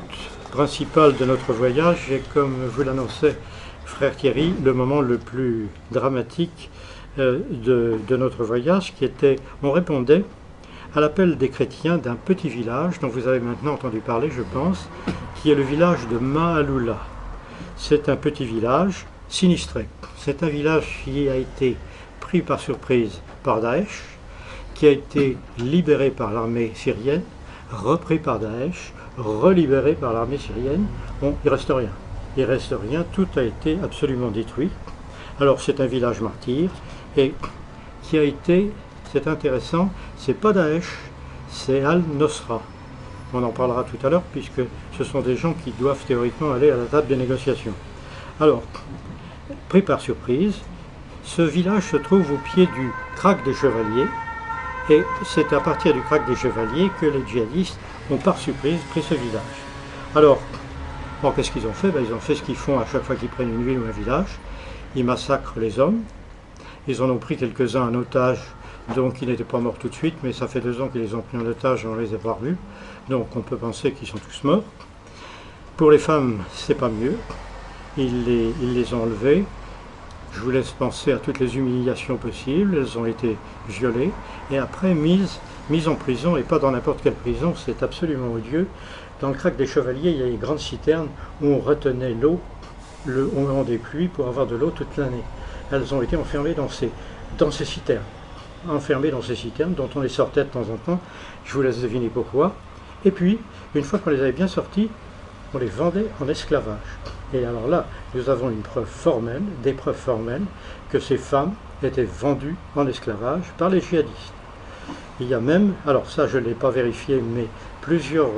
principal de notre voyage, et comme vous l'annonçait frère Thierry, le moment le plus dramatique de notre voyage, qui était, on répondait à l'appel des chrétiens d'un petit village dont vous avez maintenant entendu parler, je pense, qui est le village de Maaloula. C'est un petit village sinistré. C'est un village qui a été pris par surprise par Daesh, qui a été libéré par l'armée syrienne, repris par Daesh, relibéré par l'armée syrienne. Bon, il ne reste rien. Il ne reste rien, tout a été absolument détruit. Alors c'est un village martyr, et qui a été, c'est intéressant, c'est pas Daesh, c'est Al-Nosra. On en parlera tout à l'heure, puisque ce sont des gens qui doivent théoriquement aller à la table des négociations. Alors, pris par surprise, ce village se trouve au pied du Krak des Chevaliers, et c'est à partir du Krak des Chevaliers que les djihadistes ont par surprise pris ce village. Alors, bon, qu'est-ce qu'ils ont fait? Ils ont fait ce qu'ils font à chaque fois qu'ils prennent une ville ou un village. Ils massacrent les hommes. Ils en ont pris quelques-uns en otage, donc ils n'étaient pas morts tout de suite, mais ça fait 2 ans qu'ils les ont pris en otage et on les a pas revus. Donc on peut penser qu'ils sont tous morts. Pour les femmes, c'est pas mieux. Ils les ont enlevées. Je vous laisse penser à toutes les humiliations possibles. Elles ont été violées et après mises en prison, et pas dans n'importe quelle prison, c'est absolument odieux. Dans le Krak des Chevaliers, il y a les grandes citernes où on retenait l'eau au moment des pluies pour avoir de l'eau toute l'année. Elles ont été enfermées dans ces citernes. Enfermées dans ces citernes dont on les sortait de temps en temps. Je vous laisse deviner pourquoi. Et puis, une fois qu'on les avait bien sorties, on les vendait en esclavage. Et alors là, nous avons une preuve formelle, des preuves formelles, que ces femmes étaient vendues en esclavage par les djihadistes. Il y a même, alors ça je ne l'ai pas vérifié, mais plusieurs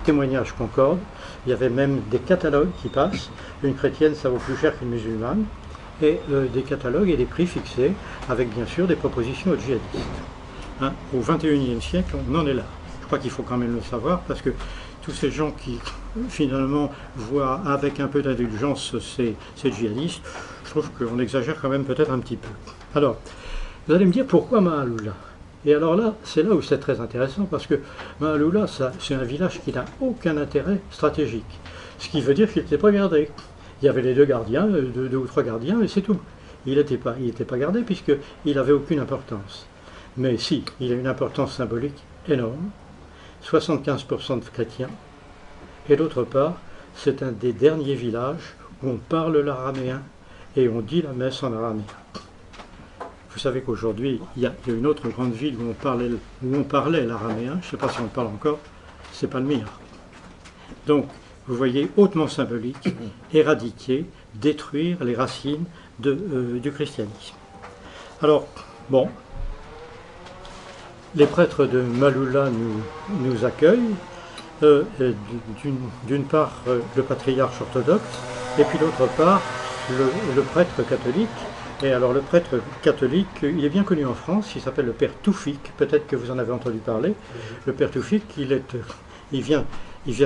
témoignages concordent. Il y avait même des catalogues qui passent. Une chrétienne, ça vaut plus cher qu'une musulmane. Et des catalogues et des prix fixés, avec bien sûr des propositions aux djihadistes. Hein, au XXIe siècle, on en est là. Je crois qu'il faut quand même le savoir, parce que tous ces gens qui finalement voient avec un peu d'indulgence ces djihadistes, je trouve qu'on exagère quand même peut-être un petit peu. Alors, vous allez me dire pourquoi Maaloula? Et alors là, c'est là où c'est très intéressant, parce que Maaloula, c'est un village qui n'a aucun intérêt stratégique. Ce qui veut dire qu'il n'était pas gardé. Il y avait les 2 gardiens, 2 ou 3 gardiens, et c'est tout. Il n'était pas gardé puisqu'il n'avait aucune importance. mais si, il a une importance symbolique énorme, 75% de chrétiens, et d'autre part, c'est un des derniers villages où on parle l'araméen et on dit la messe en araméen. Vous savez qu'aujourd'hui, il y a une autre grande ville où on parlait l'araméen, je ne sais pas si on le parle encore, c'est Palmyre. Donc, vous voyez, hautement symbolique, éradiquer, détruire les racines du christianisme. Alors, bon, les prêtres de Malula nous accueillent, d'une part le patriarche orthodoxe, et puis d'autre part le prêtre catholique. Et alors le prêtre catholique, il est bien connu en France, il s'appelle le père Toufik, peut-être que vous en avez entendu parler. Le père Toufik, il vient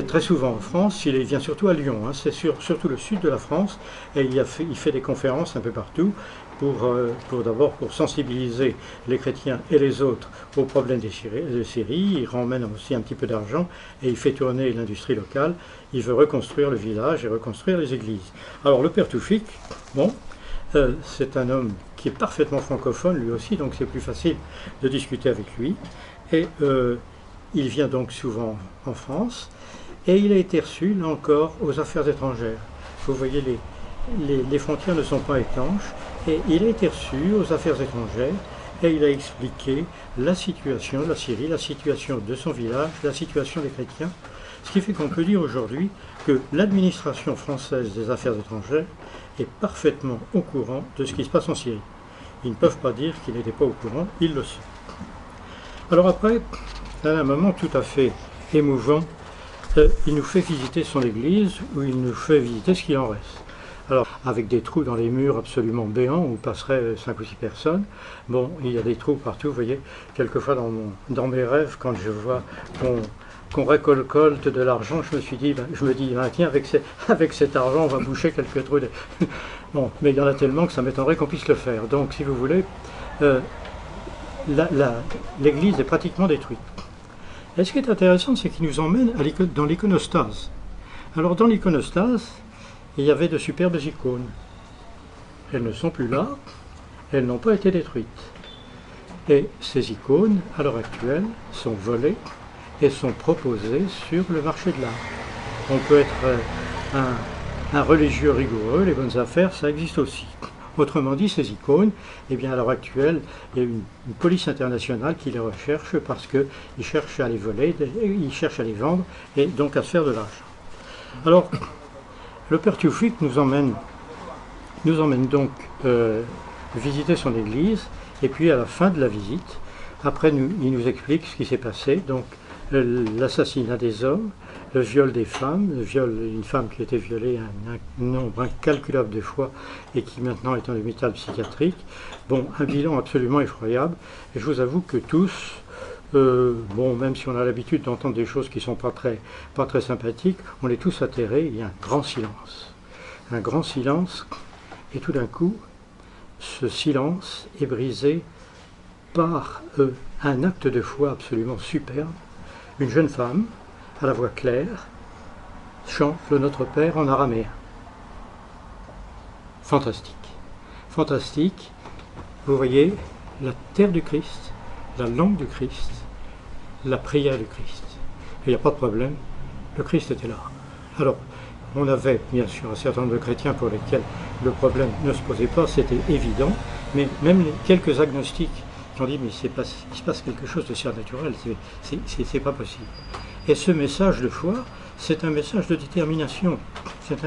très souvent en France, il vient surtout à Lyon, hein, c'est surtout le sud de la France, et il fait des conférences un peu partout d'abord pour sensibiliser les chrétiens et les autres aux problèmes de Syrie. Il ramène aussi un petit peu d'argent et il fait tourner l'industrie locale. Il veut reconstruire le village et reconstruire les églises. Alors le père Toufik, bon, c'est un homme qui est parfaitement francophone lui aussi, donc c'est plus facile de discuter avec lui. Et il vient donc souvent en France et il a été reçu, là encore, aux affaires étrangères. Vous voyez, les frontières ne sont pas étanches et il a été reçu aux affaires étrangères et il a expliqué la situation de la Syrie, la situation de son village, la situation des chrétiens. Ce qui fait qu'on peut dire aujourd'hui que l'administration française des affaires étrangères est parfaitement au courant de ce qui se passe en Syrie. Ils ne peuvent pas dire qu'ils n'étaient pas au courant, ils le sont. Alors après, à un moment tout à fait émouvant, il nous fait visiter son église, où il nous fait visiter ce qu'il en reste. Alors, avec des trous dans les murs absolument béants, où passeraient 5 ou 6 personnes. Bon, il y a des trous partout, vous voyez. Quelquefois dans mes rêves, quand je vois qu'on récolte de l'argent, je me dis, tiens, avec cet argent, on va boucher quelques trous. Bon, mais il y en a tellement que ça m'étonnerait qu'on puisse le faire. Donc, si vous voulez, l'église est pratiquement détruite. Et ce qui est intéressant, c'est qu'il nous emmène dans l'iconostase. Alors, dans l'iconostase, il y avait de superbes icônes. Elles ne sont plus là, elles n'ont pas été détruites. Et ces icônes, à l'heure actuelle, sont volées et sont proposées sur le marché de l'art. On peut être un religieux rigoureux, les bonnes affaires, ça existe aussi. Autrement dit, ces icônes, eh bien à l'heure actuelle, il y a une police internationale qui les recherche parce qu'ils cherchent à les voler, ils cherchent à les vendre et donc à se faire de l'argent. Alors, le père Toufik nous emmène donc visiter son église, et puis à la fin de la visite, après il nous explique ce qui s'est passé, donc l'assassinat des hommes, le viol des femmes, une femme qui a été violée un nombre incalculable de fois et qui maintenant est en hôpital psychiatrique. Bon, un bilan absolument effroyable, et je vous avoue que tous, même si on a l'habitude d'entendre des choses qui ne sont pas très sympathiques, on est tous atterrés, il y a un grand silence, et tout d'un coup, ce silence est brisé par un acte de foi absolument superbe. Une jeune femme, à la voix claire, chante le Notre Père en araméen. Fantastique. Fantastique. Vous voyez, la terre du Christ, la langue du Christ, la prière du Christ. Et il n'y a pas de problème, le Christ était là. Alors, on avait bien sûr un certain nombre de chrétiens pour lesquels le problème ne se posait pas, c'était évident, mais même quelques agnostiques qui ont dit mais il se passe quelque chose de surnaturel, c'est pas possible. Et ce message de foi, c'est un message de détermination, c'est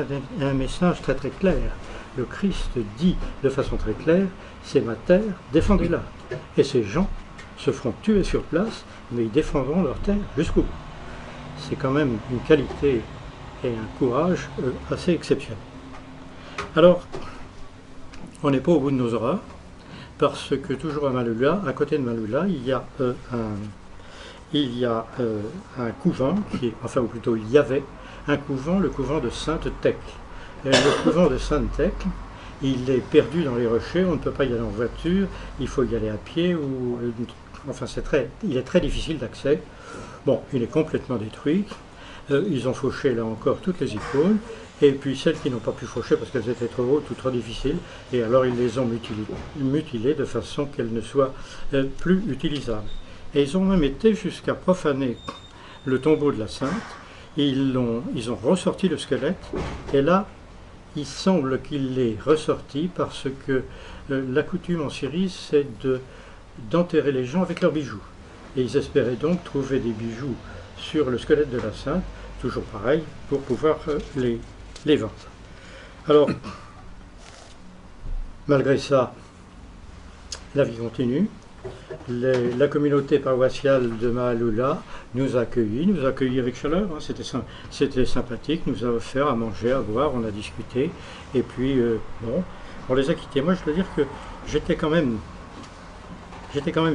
un message très très clair. Le Christ dit de façon très claire, c'est ma terre, défendez-la. Et ces gens se feront tuer sur place, mais ils défendront leur terre jusqu'au bout. C'est quand même une qualité et un courage assez exceptionnel. Alors, on n'est pas au bout de nos horreurs, parce que toujours à Malula, à côté de Malula, il y a un couvent, ou plutôt il y avait un couvent, le couvent de Sainte-Thècle. Le couvent de Sainte-Thècle, il est perdu dans les rochers, on ne peut pas y aller en voiture, il faut y aller à pied, il est très difficile d'accès. Bon, il est complètement détruit, ils ont fauché là encore toutes les icônes, et puis celles qui n'ont pas pu faucher parce qu'elles étaient trop hautes ou trop difficiles, et alors ils les ont mutilées de façon qu'elles ne soient plus utilisables. Et ils ont même été jusqu'à profaner le tombeau de la Sainte. Ils ont ressorti le squelette, et là, il semble qu'il l'ait ressorti parce que la coutume en Syrie, c'est d'enterrer les gens avec leurs bijoux. Et ils espéraient donc trouver des bijoux sur le squelette de la Sainte, toujours pareil, pour pouvoir les vendre. Alors, malgré ça, la vie continue. La communauté paroissiale de Mahaloula nous a accueillis avec chaleur, hein, c'était sympathique, nous a offert à manger, à boire, on a discuté, et puis bon, on les a quittés. Moi je dois dire que j'étais quand même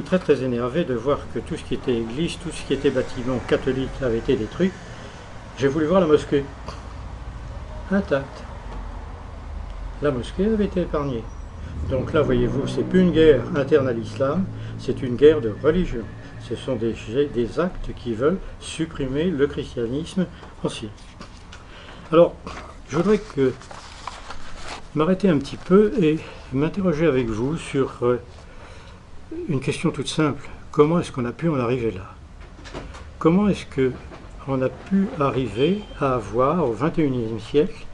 très très énervé de voir que tout ce qui était église, tout ce qui était bâtiment catholique avait été détruit. J'ai voulu voir la mosquée, intacte. La mosquée avait été épargnée. Donc là, voyez-vous, c'est plus une guerre interne à l'islam, c'est une guerre de religion. Ce sont des actes qui veulent supprimer le christianisme en Syrie. Alors, je voudrais m'arrêter un petit peu et m'interroger avec vous sur une question toute simple. Comment est-ce qu'on a pu en arriver là? Comment est-ce qu'on a pu arriver à avoir, au XXIe siècle,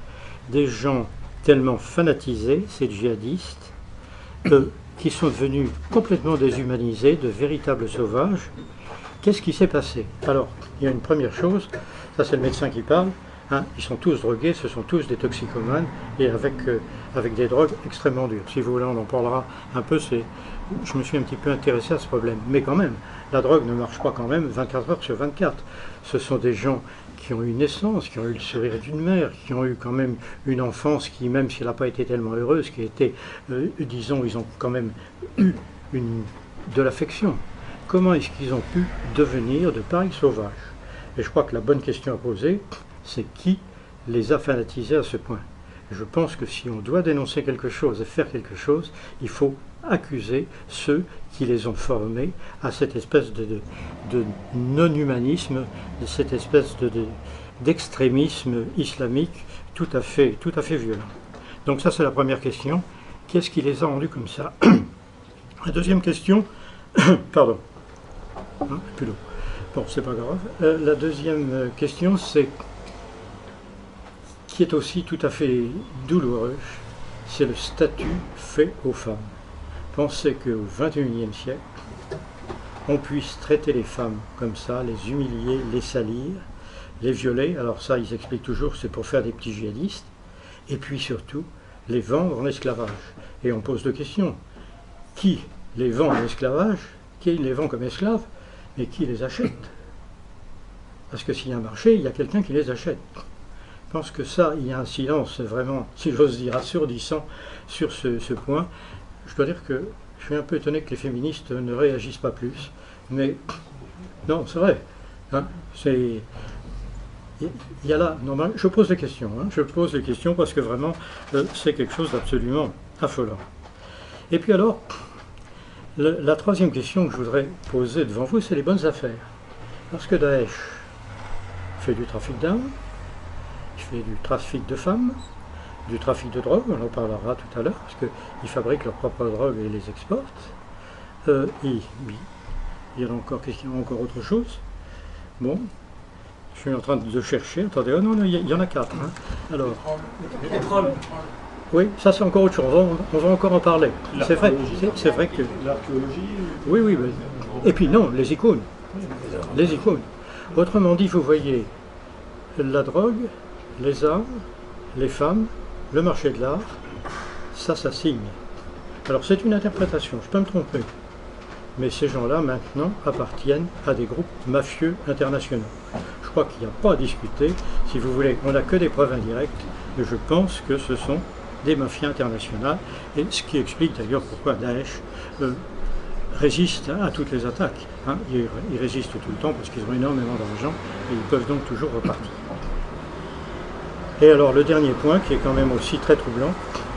des gens tellement fanatisés, ces djihadistes, qui sont devenus complètement déshumanisés, de véritables sauvages? Qu'est-ce qui s'est passé? Alors, il y a une première chose, ça c'est le médecin qui parle, hein, ils sont tous drogués, ce sont tous des toxicomanes, et avec des drogues extrêmement dures. Si vous voulez, on en parlera un peu, je me suis un petit peu intéressé à ce problème. Mais quand même, la drogue ne marche pas quand même 24 heures sur 24. Ce sont des gens qui ont eu une naissance, qui ont eu le sourire d'une mère, qui ont eu quand même une enfance qui, même si elle n'a pas été tellement heureuse, qui a été, disons, ils ont quand même eu de l'affection. Comment est-ce qu'ils ont pu devenir de pareils sauvages? Et je crois que la bonne question à poser, c'est qui les a fanatisés à ce point? Je pense que si on doit dénoncer quelque chose et faire quelque chose, il faut accuser ceux qui les ont formés à cette espèce de non-humanisme, cette espèce d'extrémisme islamique tout à fait violent. Donc ça c'est la première question. Qu'est-ce qui les a rendus comme ça? La deuxième question, pardon, hein, plus d'eau. Bon, c'est pas grave. La deuxième question, c'est qui est aussi tout à fait douloureux, c'est le statut fait aux femmes. Pensez qu'au XXIe siècle, on puisse traiter les femmes comme ça, les humilier, les salir, les violer. Alors ça, ils expliquent toujours, c'est pour faire des petits djihadistes. Et puis surtout, les vendre en esclavage. Et on pose deux questions. Qui les vend en esclavage? Qui les vend comme esclaves? Mais qui les achète? Parce que s'il y a un marché, il y a quelqu'un qui les achète. Je pense que ça, il y a un silence vraiment, si j'ose dire, assourdissant sur ce point. Je dois dire que je suis un peu étonné que les féministes ne réagissent pas plus. Mais non, c'est vrai. Hein, il y a là, normalement, je pose des questions. Hein, je pose des questions parce que vraiment, c'est quelque chose d'absolument affolant. Et puis alors, la troisième question que je voudrais poser devant vous, c'est les bonnes affaires. Parce que Daesh fait du trafic d'armes, il fait du trafic de femmes, du trafic de drogue, on en parlera tout à l'heure, parce qu'ils fabriquent leur propre drogue et les exportent. Il y en a encore, qu'est-ce qu'il y a encore autre chose? Bon, je suis en train de chercher, attendez, oh non, il y en a quatre. Hein. Alors, oui, ça c'est encore autre chose, on va encore en parler. C'est vrai que... L'archéologie? Oui, oui, mais... et puis non, les icônes. Les icônes. Autrement dit, vous voyez la drogue, les armes, les femmes, le marché de l'art, ça signe. Alors c'est une interprétation, je peux me tromper, mais ces gens-là maintenant appartiennent à des groupes mafieux internationaux. Je crois qu'il n'y a pas à discuter, si vous voulez, on n'a que des preuves indirectes, mais je pense que ce sont des mafias internationales, et ce qui explique d'ailleurs pourquoi Daesh résiste à toutes les attaques. Hein. Ils résistent tout le temps parce qu'ils ont énormément d'argent et ils peuvent donc toujours repartir. Et alors le dernier point, qui est quand même aussi très troublant,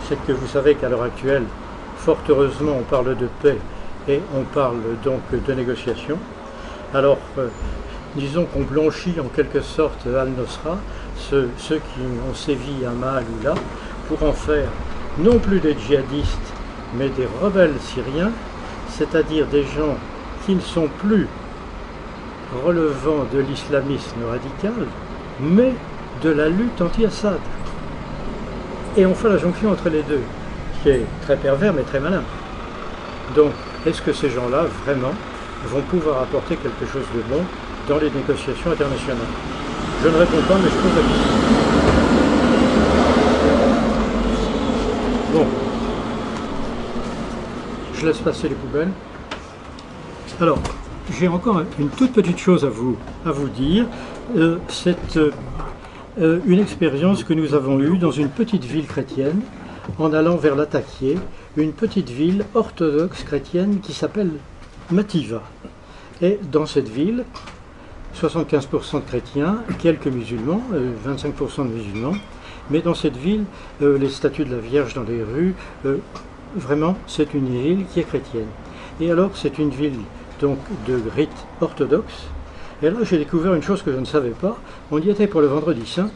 c'est que vous savez qu'à l'heure actuelle, fort heureusement, on parle de paix et on parle donc de négociation. Alors, disons qu'on blanchit en quelque sorte Al-Nosra ceux qui ont sévi à Maaloula, pour en faire non plus des djihadistes, mais des rebelles syriens, c'est-à-dire des gens qui ne sont plus relevant de l'islamisme radical, mais de la lutte anti-Assad. Et on fait la jonction entre les deux, qui est très pervers mais très malin. Donc, est-ce que ces gens-là, vraiment, vont pouvoir apporter quelque chose de bon dans les négociations internationales? Je ne réponds pas, mais je pose la question. Bon. Je laisse passer les poubelles. Alors, j'ai encore une toute petite chose à vous dire. C'est une expérience que nous avons eue dans une petite ville chrétienne, en allant vers Latakié, une petite ville orthodoxe chrétienne qui s'appelle Mativa. Et dans cette ville, 75% de chrétiens, quelques musulmans, 25% de musulmans, mais dans cette ville, les statues de la Vierge dans les rues, vraiment, c'est une ville qui est chrétienne. Et alors, c'est une ville donc de rite orthodoxe. Et là, j'ai découvert une chose que je ne savais pas. On y était pour le vendredi saint,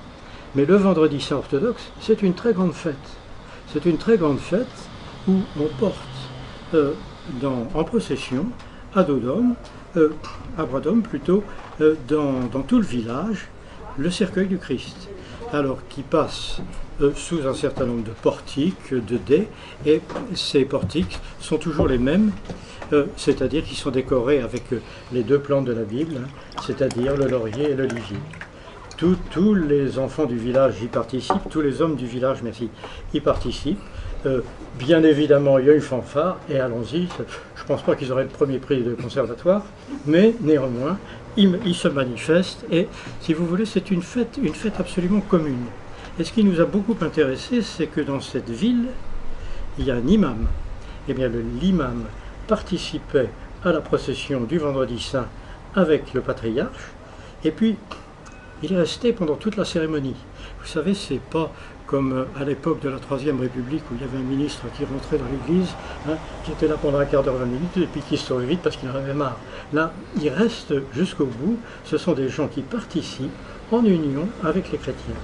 mais le vendredi saint orthodoxe, c'est une très grande fête. C'est une très grande fête où on porte en procession, à dos d'homme, à bras d'homme plutôt, dans tout le village, le cercueil du Christ. Alors, qui passe sous un certain nombre de portiques, de dais, et ces portiques sont toujours les mêmes, c'est-à-dire qu'ils sont décorés avec les deux plantes de la Bible, hein, c'est-à-dire le laurier et l'olivier. Tous les enfants du village y participent, tous les hommes du village, merci, y participent. Bien évidemment, il y a une fanfare, et allons-y, je ne pense pas qu'ils auraient le premier prix de conservatoire, mais néanmoins, ils se manifestent, et si vous voulez, c'est une fête absolument commune. Et ce qui nous a beaucoup intéressé, c'est que dans cette ville, il y a un imam. Eh bien, l'imam participait à la procession du vendredi saint avec le patriarche, et puis il est resté pendant toute la cérémonie. Vous savez, c'est pas comme à l'époque de la Troisième République où il y avait un ministre qui rentrait dans l'église, hein, qui était là pendant un quart d'heure, 20 minutes, et puis qui se sauve vite parce qu'il en avait marre. Là, il reste jusqu'au bout. Ce sont des gens qui participent en union avec les chrétiens.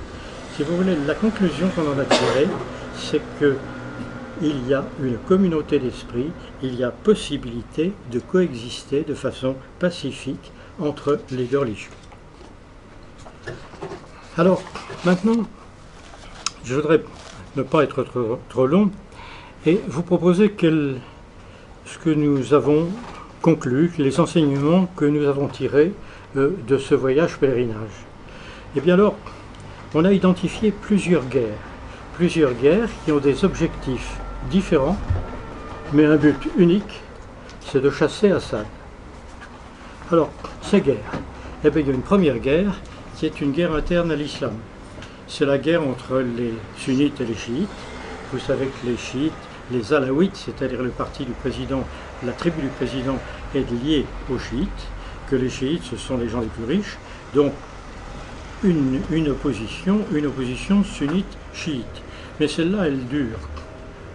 Si vous voulez, la conclusion qu'on en a tirée, c'est que il y a une communauté d'esprit, il y a possibilité de coexister de façon pacifique entre les deux religions. Alors, maintenant, je voudrais ne pas être trop long et vous proposer ce que nous avons conclu, les enseignements que nous avons tirés de ce voyage pèlerinage. Et bien alors, on a identifié plusieurs guerres qui ont des objectifs différents, mais un but unique, c'est de chasser Assad. Alors, ces guerres, eh bien, il y a une première guerre qui est une guerre interne à l'islam. C'est la guerre entre les sunnites et les chiites. Vous savez que les chiites, les alaouites, c'est-à-dire le parti du président, la tribu du président est liée aux chiites, que les chiites, ce sont les gens les plus riches, donc une opposition sunnite-chiite. Mais celle-là, elle dure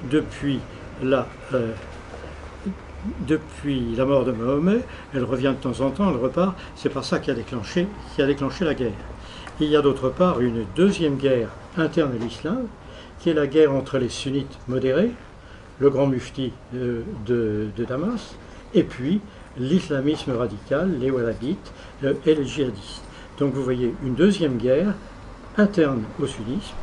depuis la mort de Mahomet, elle revient de temps en temps, elle repart, c'est pas ça qui a déclenché la guerre. Il y a d'autre part une deuxième guerre interne à l'islam, qui est la guerre entre les sunnites modérés, le grand mufti de Damas, et puis l'islamisme radical, les wahhabites et les djihadistes. Donc vous voyez une deuxième guerre interne au sunnisme,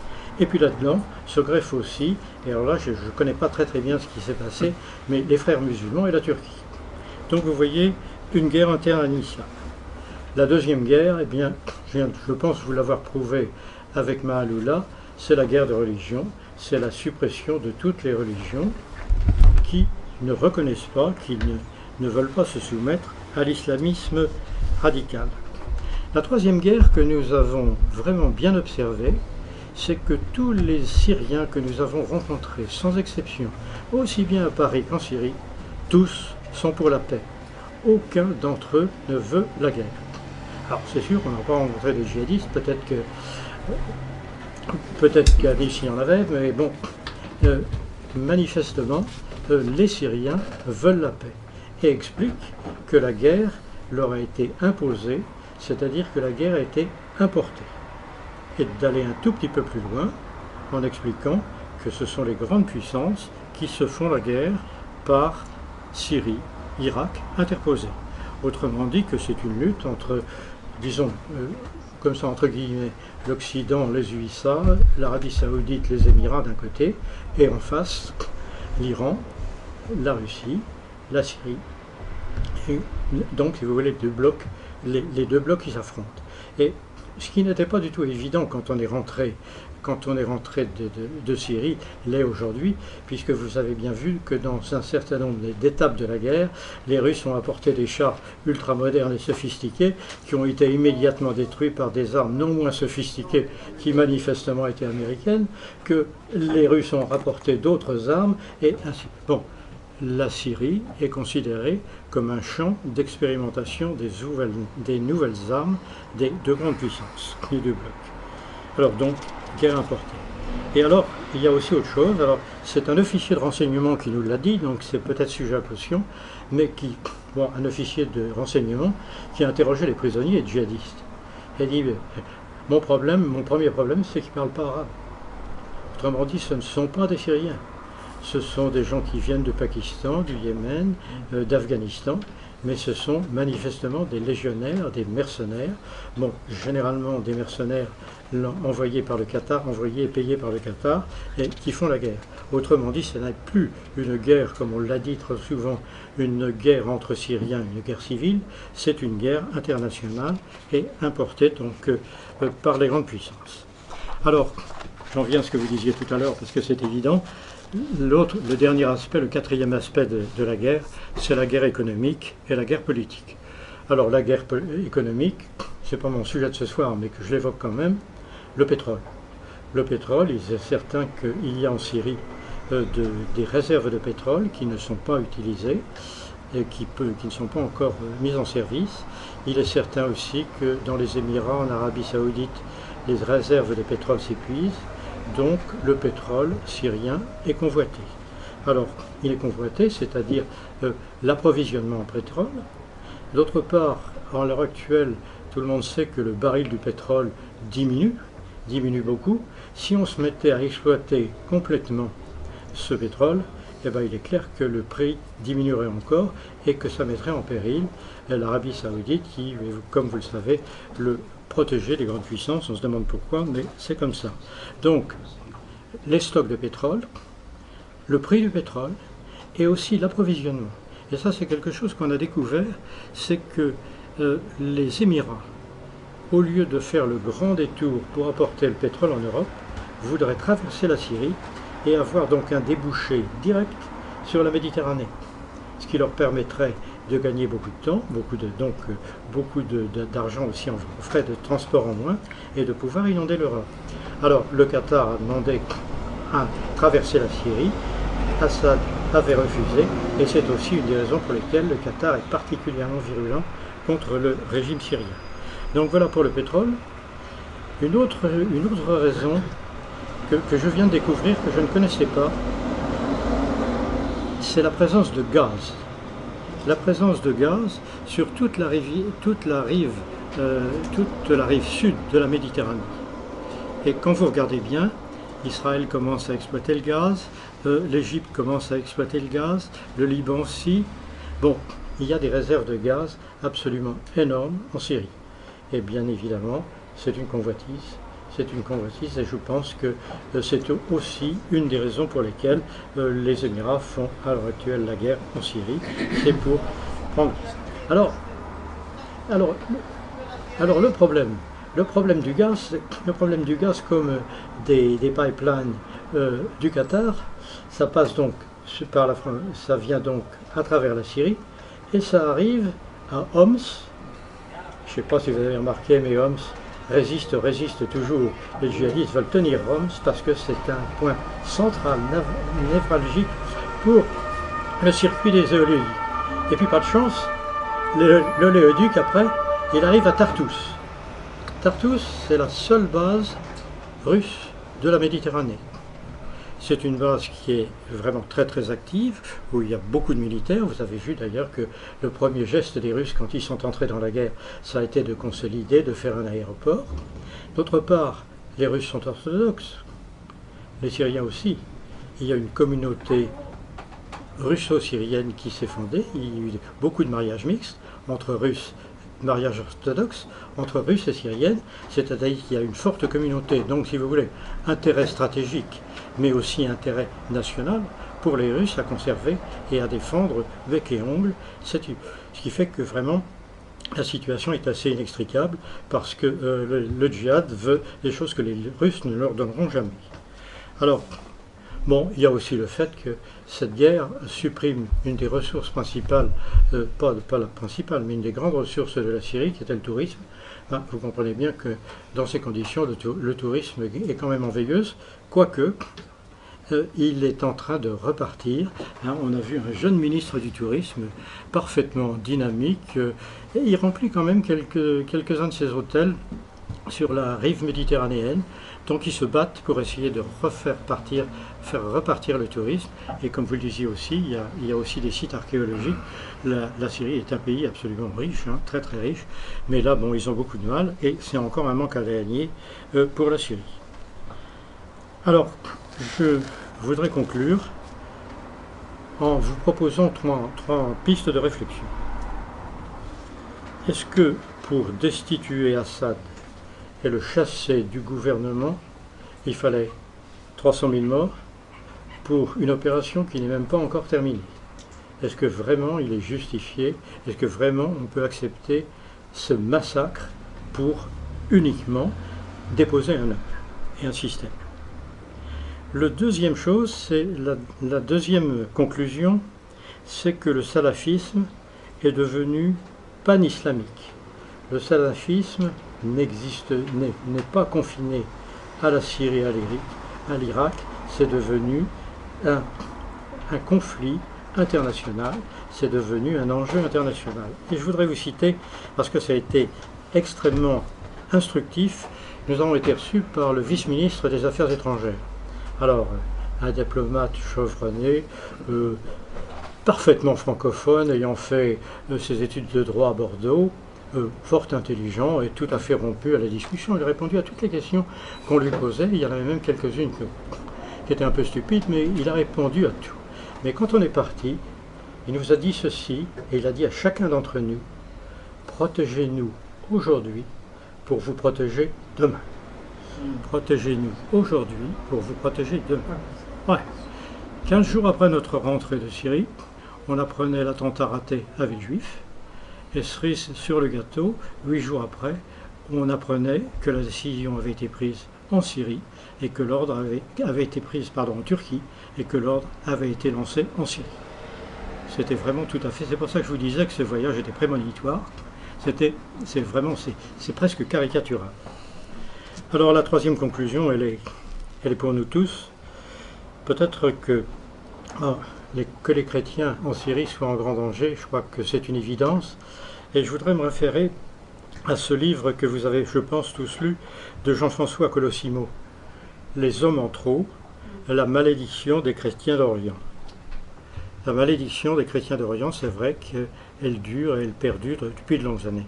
et puis là-dedans se greffe aussi, et alors là je ne connais pas très bien ce qui s'est passé, mais les frères musulmans et la Turquie. Donc vous voyez une guerre interne à l'islam. La deuxième guerre, eh bien, je pense vous l'avoir prouvé avec Maaloula, c'est la guerre de religion, c'est la suppression de toutes les religions qui ne reconnaissent pas, qui ne veulent pas se soumettre à l'islamisme radical. La troisième guerre que nous avons vraiment bien observée, c'est que tous les Syriens que nous avons rencontrés, sans exception, aussi bien à Paris qu'en Syrie, tous sont pour la paix. Aucun d'entre eux ne veut la guerre. Alors c'est sûr qu'on n'a pas rencontré des djihadistes, peut-être qu'à Nice il y en avait, mais bon, manifestement, les Syriens veulent la paix et expliquent que la guerre leur a été imposée, c'est-à-dire que la guerre a été importée. est d'aller un tout petit peu plus loin en expliquant que ce sont les grandes puissances qui se font la guerre par Syrie, Irak interposés. Autrement dit que c'est une lutte entre, disons, comme ça entre guillemets, l'Occident, les USA, l'Arabie Saoudite, les Émirats d'un côté, et en face, l'Iran, la Russie, la Syrie. Et donc, si vous voulez, les deux blocs qui s'affrontent. Et ce qui n'était pas du tout évident quand on est rentré de Syrie, l'est aujourd'hui, puisque vous avez bien vu que dans un certain nombre d'étapes de la guerre, les Russes ont apporté des chars ultramodernes et sophistiqués qui ont été immédiatement détruits par des armes non moins sophistiquées qui manifestement étaient américaines, que les Russes ont rapporté d'autres armes, et ainsi. Bon, la Syrie est considérée comme un champ d'expérimentation des nouvelles armes des deux grandes puissances, les deux blocs. Alors donc, guerre importée. Et alors, il y a aussi autre chose. Alors, c'est un officier de renseignement qui nous l'a dit, donc c'est peut-être sujet à caution, mais un officier de renseignement qui a interrogé les prisonniers djihadistes. Il a dit, mon premier problème, c'est qu'ils ne parlent pas arabe. Autrement dit, ce ne sont pas des Syriens. Ce sont des gens qui viennent du Pakistan, du Yémen, d'Afghanistan, mais ce sont manifestement des légionnaires, des mercenaires, bon, généralement des mercenaires envoyés par le Qatar, envoyés et payés par le Qatar, et qui font la guerre. Autrement dit, ce n'est plus une guerre, comme on l'a dit trop souvent, une guerre entre Syriens, une guerre civile, c'est une guerre internationale et importée donc par les grandes puissances. Alors, j'en viens à ce que vous disiez tout à l'heure, parce que c'est évident. Le dernier aspect, le quatrième aspect de la guerre, c'est la guerre économique et la guerre politique. Alors la guerre économique, c'est pas mon sujet de ce soir, mais que je l'évoque quand même, le pétrole. Le pétrole, il est certain qu'il y a en Syrie des réserves de pétrole qui ne sont pas utilisées et qui ne sont pas encore mises en service. Il est certain aussi que dans les Émirats, en Arabie Saoudite, les réserves de pétrole s'épuisent. Donc le pétrole syrien est convoité. Alors, il est convoité, c'est-à-dire l'approvisionnement en pétrole. D'autre part, en l'heure actuelle, tout le monde sait que le baril du pétrole diminue beaucoup. Si on se mettait à exploiter complètement ce pétrole, eh bien, il est clair que le prix diminuerait encore et que ça mettrait en péril l'Arabie Saoudite qui, comme vous le savez, protéger les grandes puissances. On se demande pourquoi, mais c'est comme ça. Donc, les stocks de pétrole, le prix du pétrole et aussi l'approvisionnement. Et ça, c'est quelque chose qu'on a découvert, c'est que les Émirats, au lieu de faire le grand détour pour apporter le pétrole en Europe, voudraient traverser la Syrie et avoir donc un débouché direct sur la Méditerranée, ce qui leur permettrait de gagner beaucoup de temps, beaucoup d'argent aussi en frais de transport en moins, et de pouvoir inonder l'Europe. Alors le Qatar a demandé à traverser la Syrie, Assad avait refusé, et c'est aussi une des raisons pour lesquelles le Qatar est particulièrement virulent contre le régime syrien. Donc voilà pour le pétrole. Une autre raison que je viens de découvrir, que je ne connaissais pas, c'est la présence de gaz. La présence de gaz sur toute la rive sud de la Méditerranée. Et quand vous regardez bien, Israël commence à exploiter le gaz, l'Égypte commence à exploiter le gaz, le Liban aussi. Bon, il y a des réserves de gaz absolument énormes en Syrie. Et bien évidemment, c'est une convoitise. C'est une convoitise et je pense que c'est aussi une des raisons pour lesquelles les Émirats font à l'heure actuelle la guerre en Syrie. C'est pour prendre. Alors le problème du gaz, comme des pipelines du Qatar, ça passe donc par ça vient donc à travers la Syrie et ça arrive à Homs. Je ne sais pas si vous avez remarqué, mais Homs résiste toujours. Les djihadistes veulent tenir Homs parce que c'est un point central, névralgique pour le circuit des oléoducs. Et puis pas de chance, l'oléoduc après, il arrive à Tartous. Tartous, c'est la seule base russe de la Méditerranée. C'est une base qui est vraiment très très active, où il y a beaucoup de militaires. Vous avez vu d'ailleurs que le premier geste des Russes quand ils sont entrés dans la guerre, ça a été de consolider, de faire un aéroport. D'autre part, Les Russes sont orthodoxes, les Syriens aussi. Il y a une communauté russo-syrienne qui s'est fondée. Il y a eu beaucoup de mariages mixtes entre Russes, mariages orthodoxes, entre Russes et Syriennes, c'est-à-dire qu'il y a une forte communauté. Donc, si vous voulez, intérêt stratégique, mais aussi intérêt national pour les Russes à conserver et à défendre bec et ongle. Ce qui fait que vraiment, la situation est assez inextricable parce que le djihad veut des choses que les Russes ne leur donneront jamais. Alors, bon, il y a aussi le fait que cette guerre supprime une des ressources principales, pas la principale, mais une des grandes ressources de la Syrie, qui était le tourisme. Ben, vous comprenez bien que dans ces conditions, le tourisme est quand même en veilleuse, quoique il est en train de repartir. On a vu un jeune ministre du tourisme parfaitement dynamique, et il remplit quand même quelques-uns de ses hôtels sur la rive méditerranéenne. Donc ils se battent pour essayer de faire repartir le tourisme. Et comme vous le disiez aussi, il y a aussi des sites archéologiques. La Syrie est un pays absolument riche, très très riche. Mais là, bon, ils ont beaucoup de mal et c'est encore un manque à gagner pour la Syrie. Alors, je voudrais conclure en vous proposant trois pistes de réflexion. Est-ce que pour destituer Assad et le chasser du gouvernement, il fallait 300 000 morts pour une opération qui n'est même pas encore terminée? Est-ce que vraiment il est justifié? Est-ce que vraiment on peut accepter ce massacre pour uniquement déposer un homme et un système? La deuxième chose, c'est la deuxième conclusion, c'est que le salafisme est devenu pan-islamique. Le salafisme n'est pas confiné à la Syrie, à l'Irak, c'est devenu un conflit international, c'est devenu un enjeu international. Et je voudrais vous citer, parce que ça a été extrêmement instructif, nous avons été reçus par le vice-ministre des Affaires étrangères. Alors, un diplomate chevronné, parfaitement francophone, ayant fait ses études de droit à Bordeaux, fort intelligent et tout à fait rompu à la discussion. Il a répondu à toutes les questions qu'on lui posait. Il y en avait même quelques-unes qui étaient un peu stupides, mais il a répondu à tout. Mais quand on est parti, il nous a dit ceci, et il a dit à chacun d'entre nous, protégez-nous aujourd'hui pour vous protéger demain. Protégez-nous aujourd'hui pour vous protéger demain. Ouais. 15 jours après notre rentrée de Syrie, on apprenait l'attentat raté à Villejuif. Et cerise sur le gâteau, 8 jours après, on apprenait que la décision avait été prise en Syrie et que l'ordre avait été prise en Turquie et que l'ordre avait été lancé en Syrie. C'était vraiment tout à fait. C'est pour ça que je vous disais que ce voyage était prémonitoire. C'est presque caricatural. Alors la troisième conclusion, elle est pour nous tous. Peut-être que les chrétiens en Syrie soient en grand danger, je crois que c'est une évidence. Et je voudrais me référer à ce livre que vous avez, je pense, tous lu, de Jean-François Colosimo, Les hommes en trop, la malédiction des chrétiens d'Orient. La malédiction des chrétiens d'Orient, c'est vrai qu'elle dure et elle perdure depuis de longues années.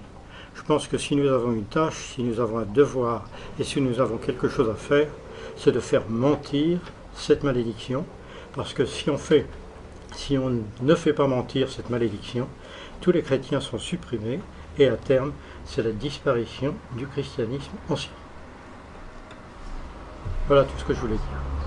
Je pense que si nous avons une tâche, si nous avons un devoir et si nous avons quelque chose à faire, c'est de faire mentir cette malédiction, parce que si on ne fait pas mentir cette malédiction, tous les chrétiens sont supprimés et à terme, c'est la disparition du christianisme en Syrie. Voilà tout ce que je voulais dire.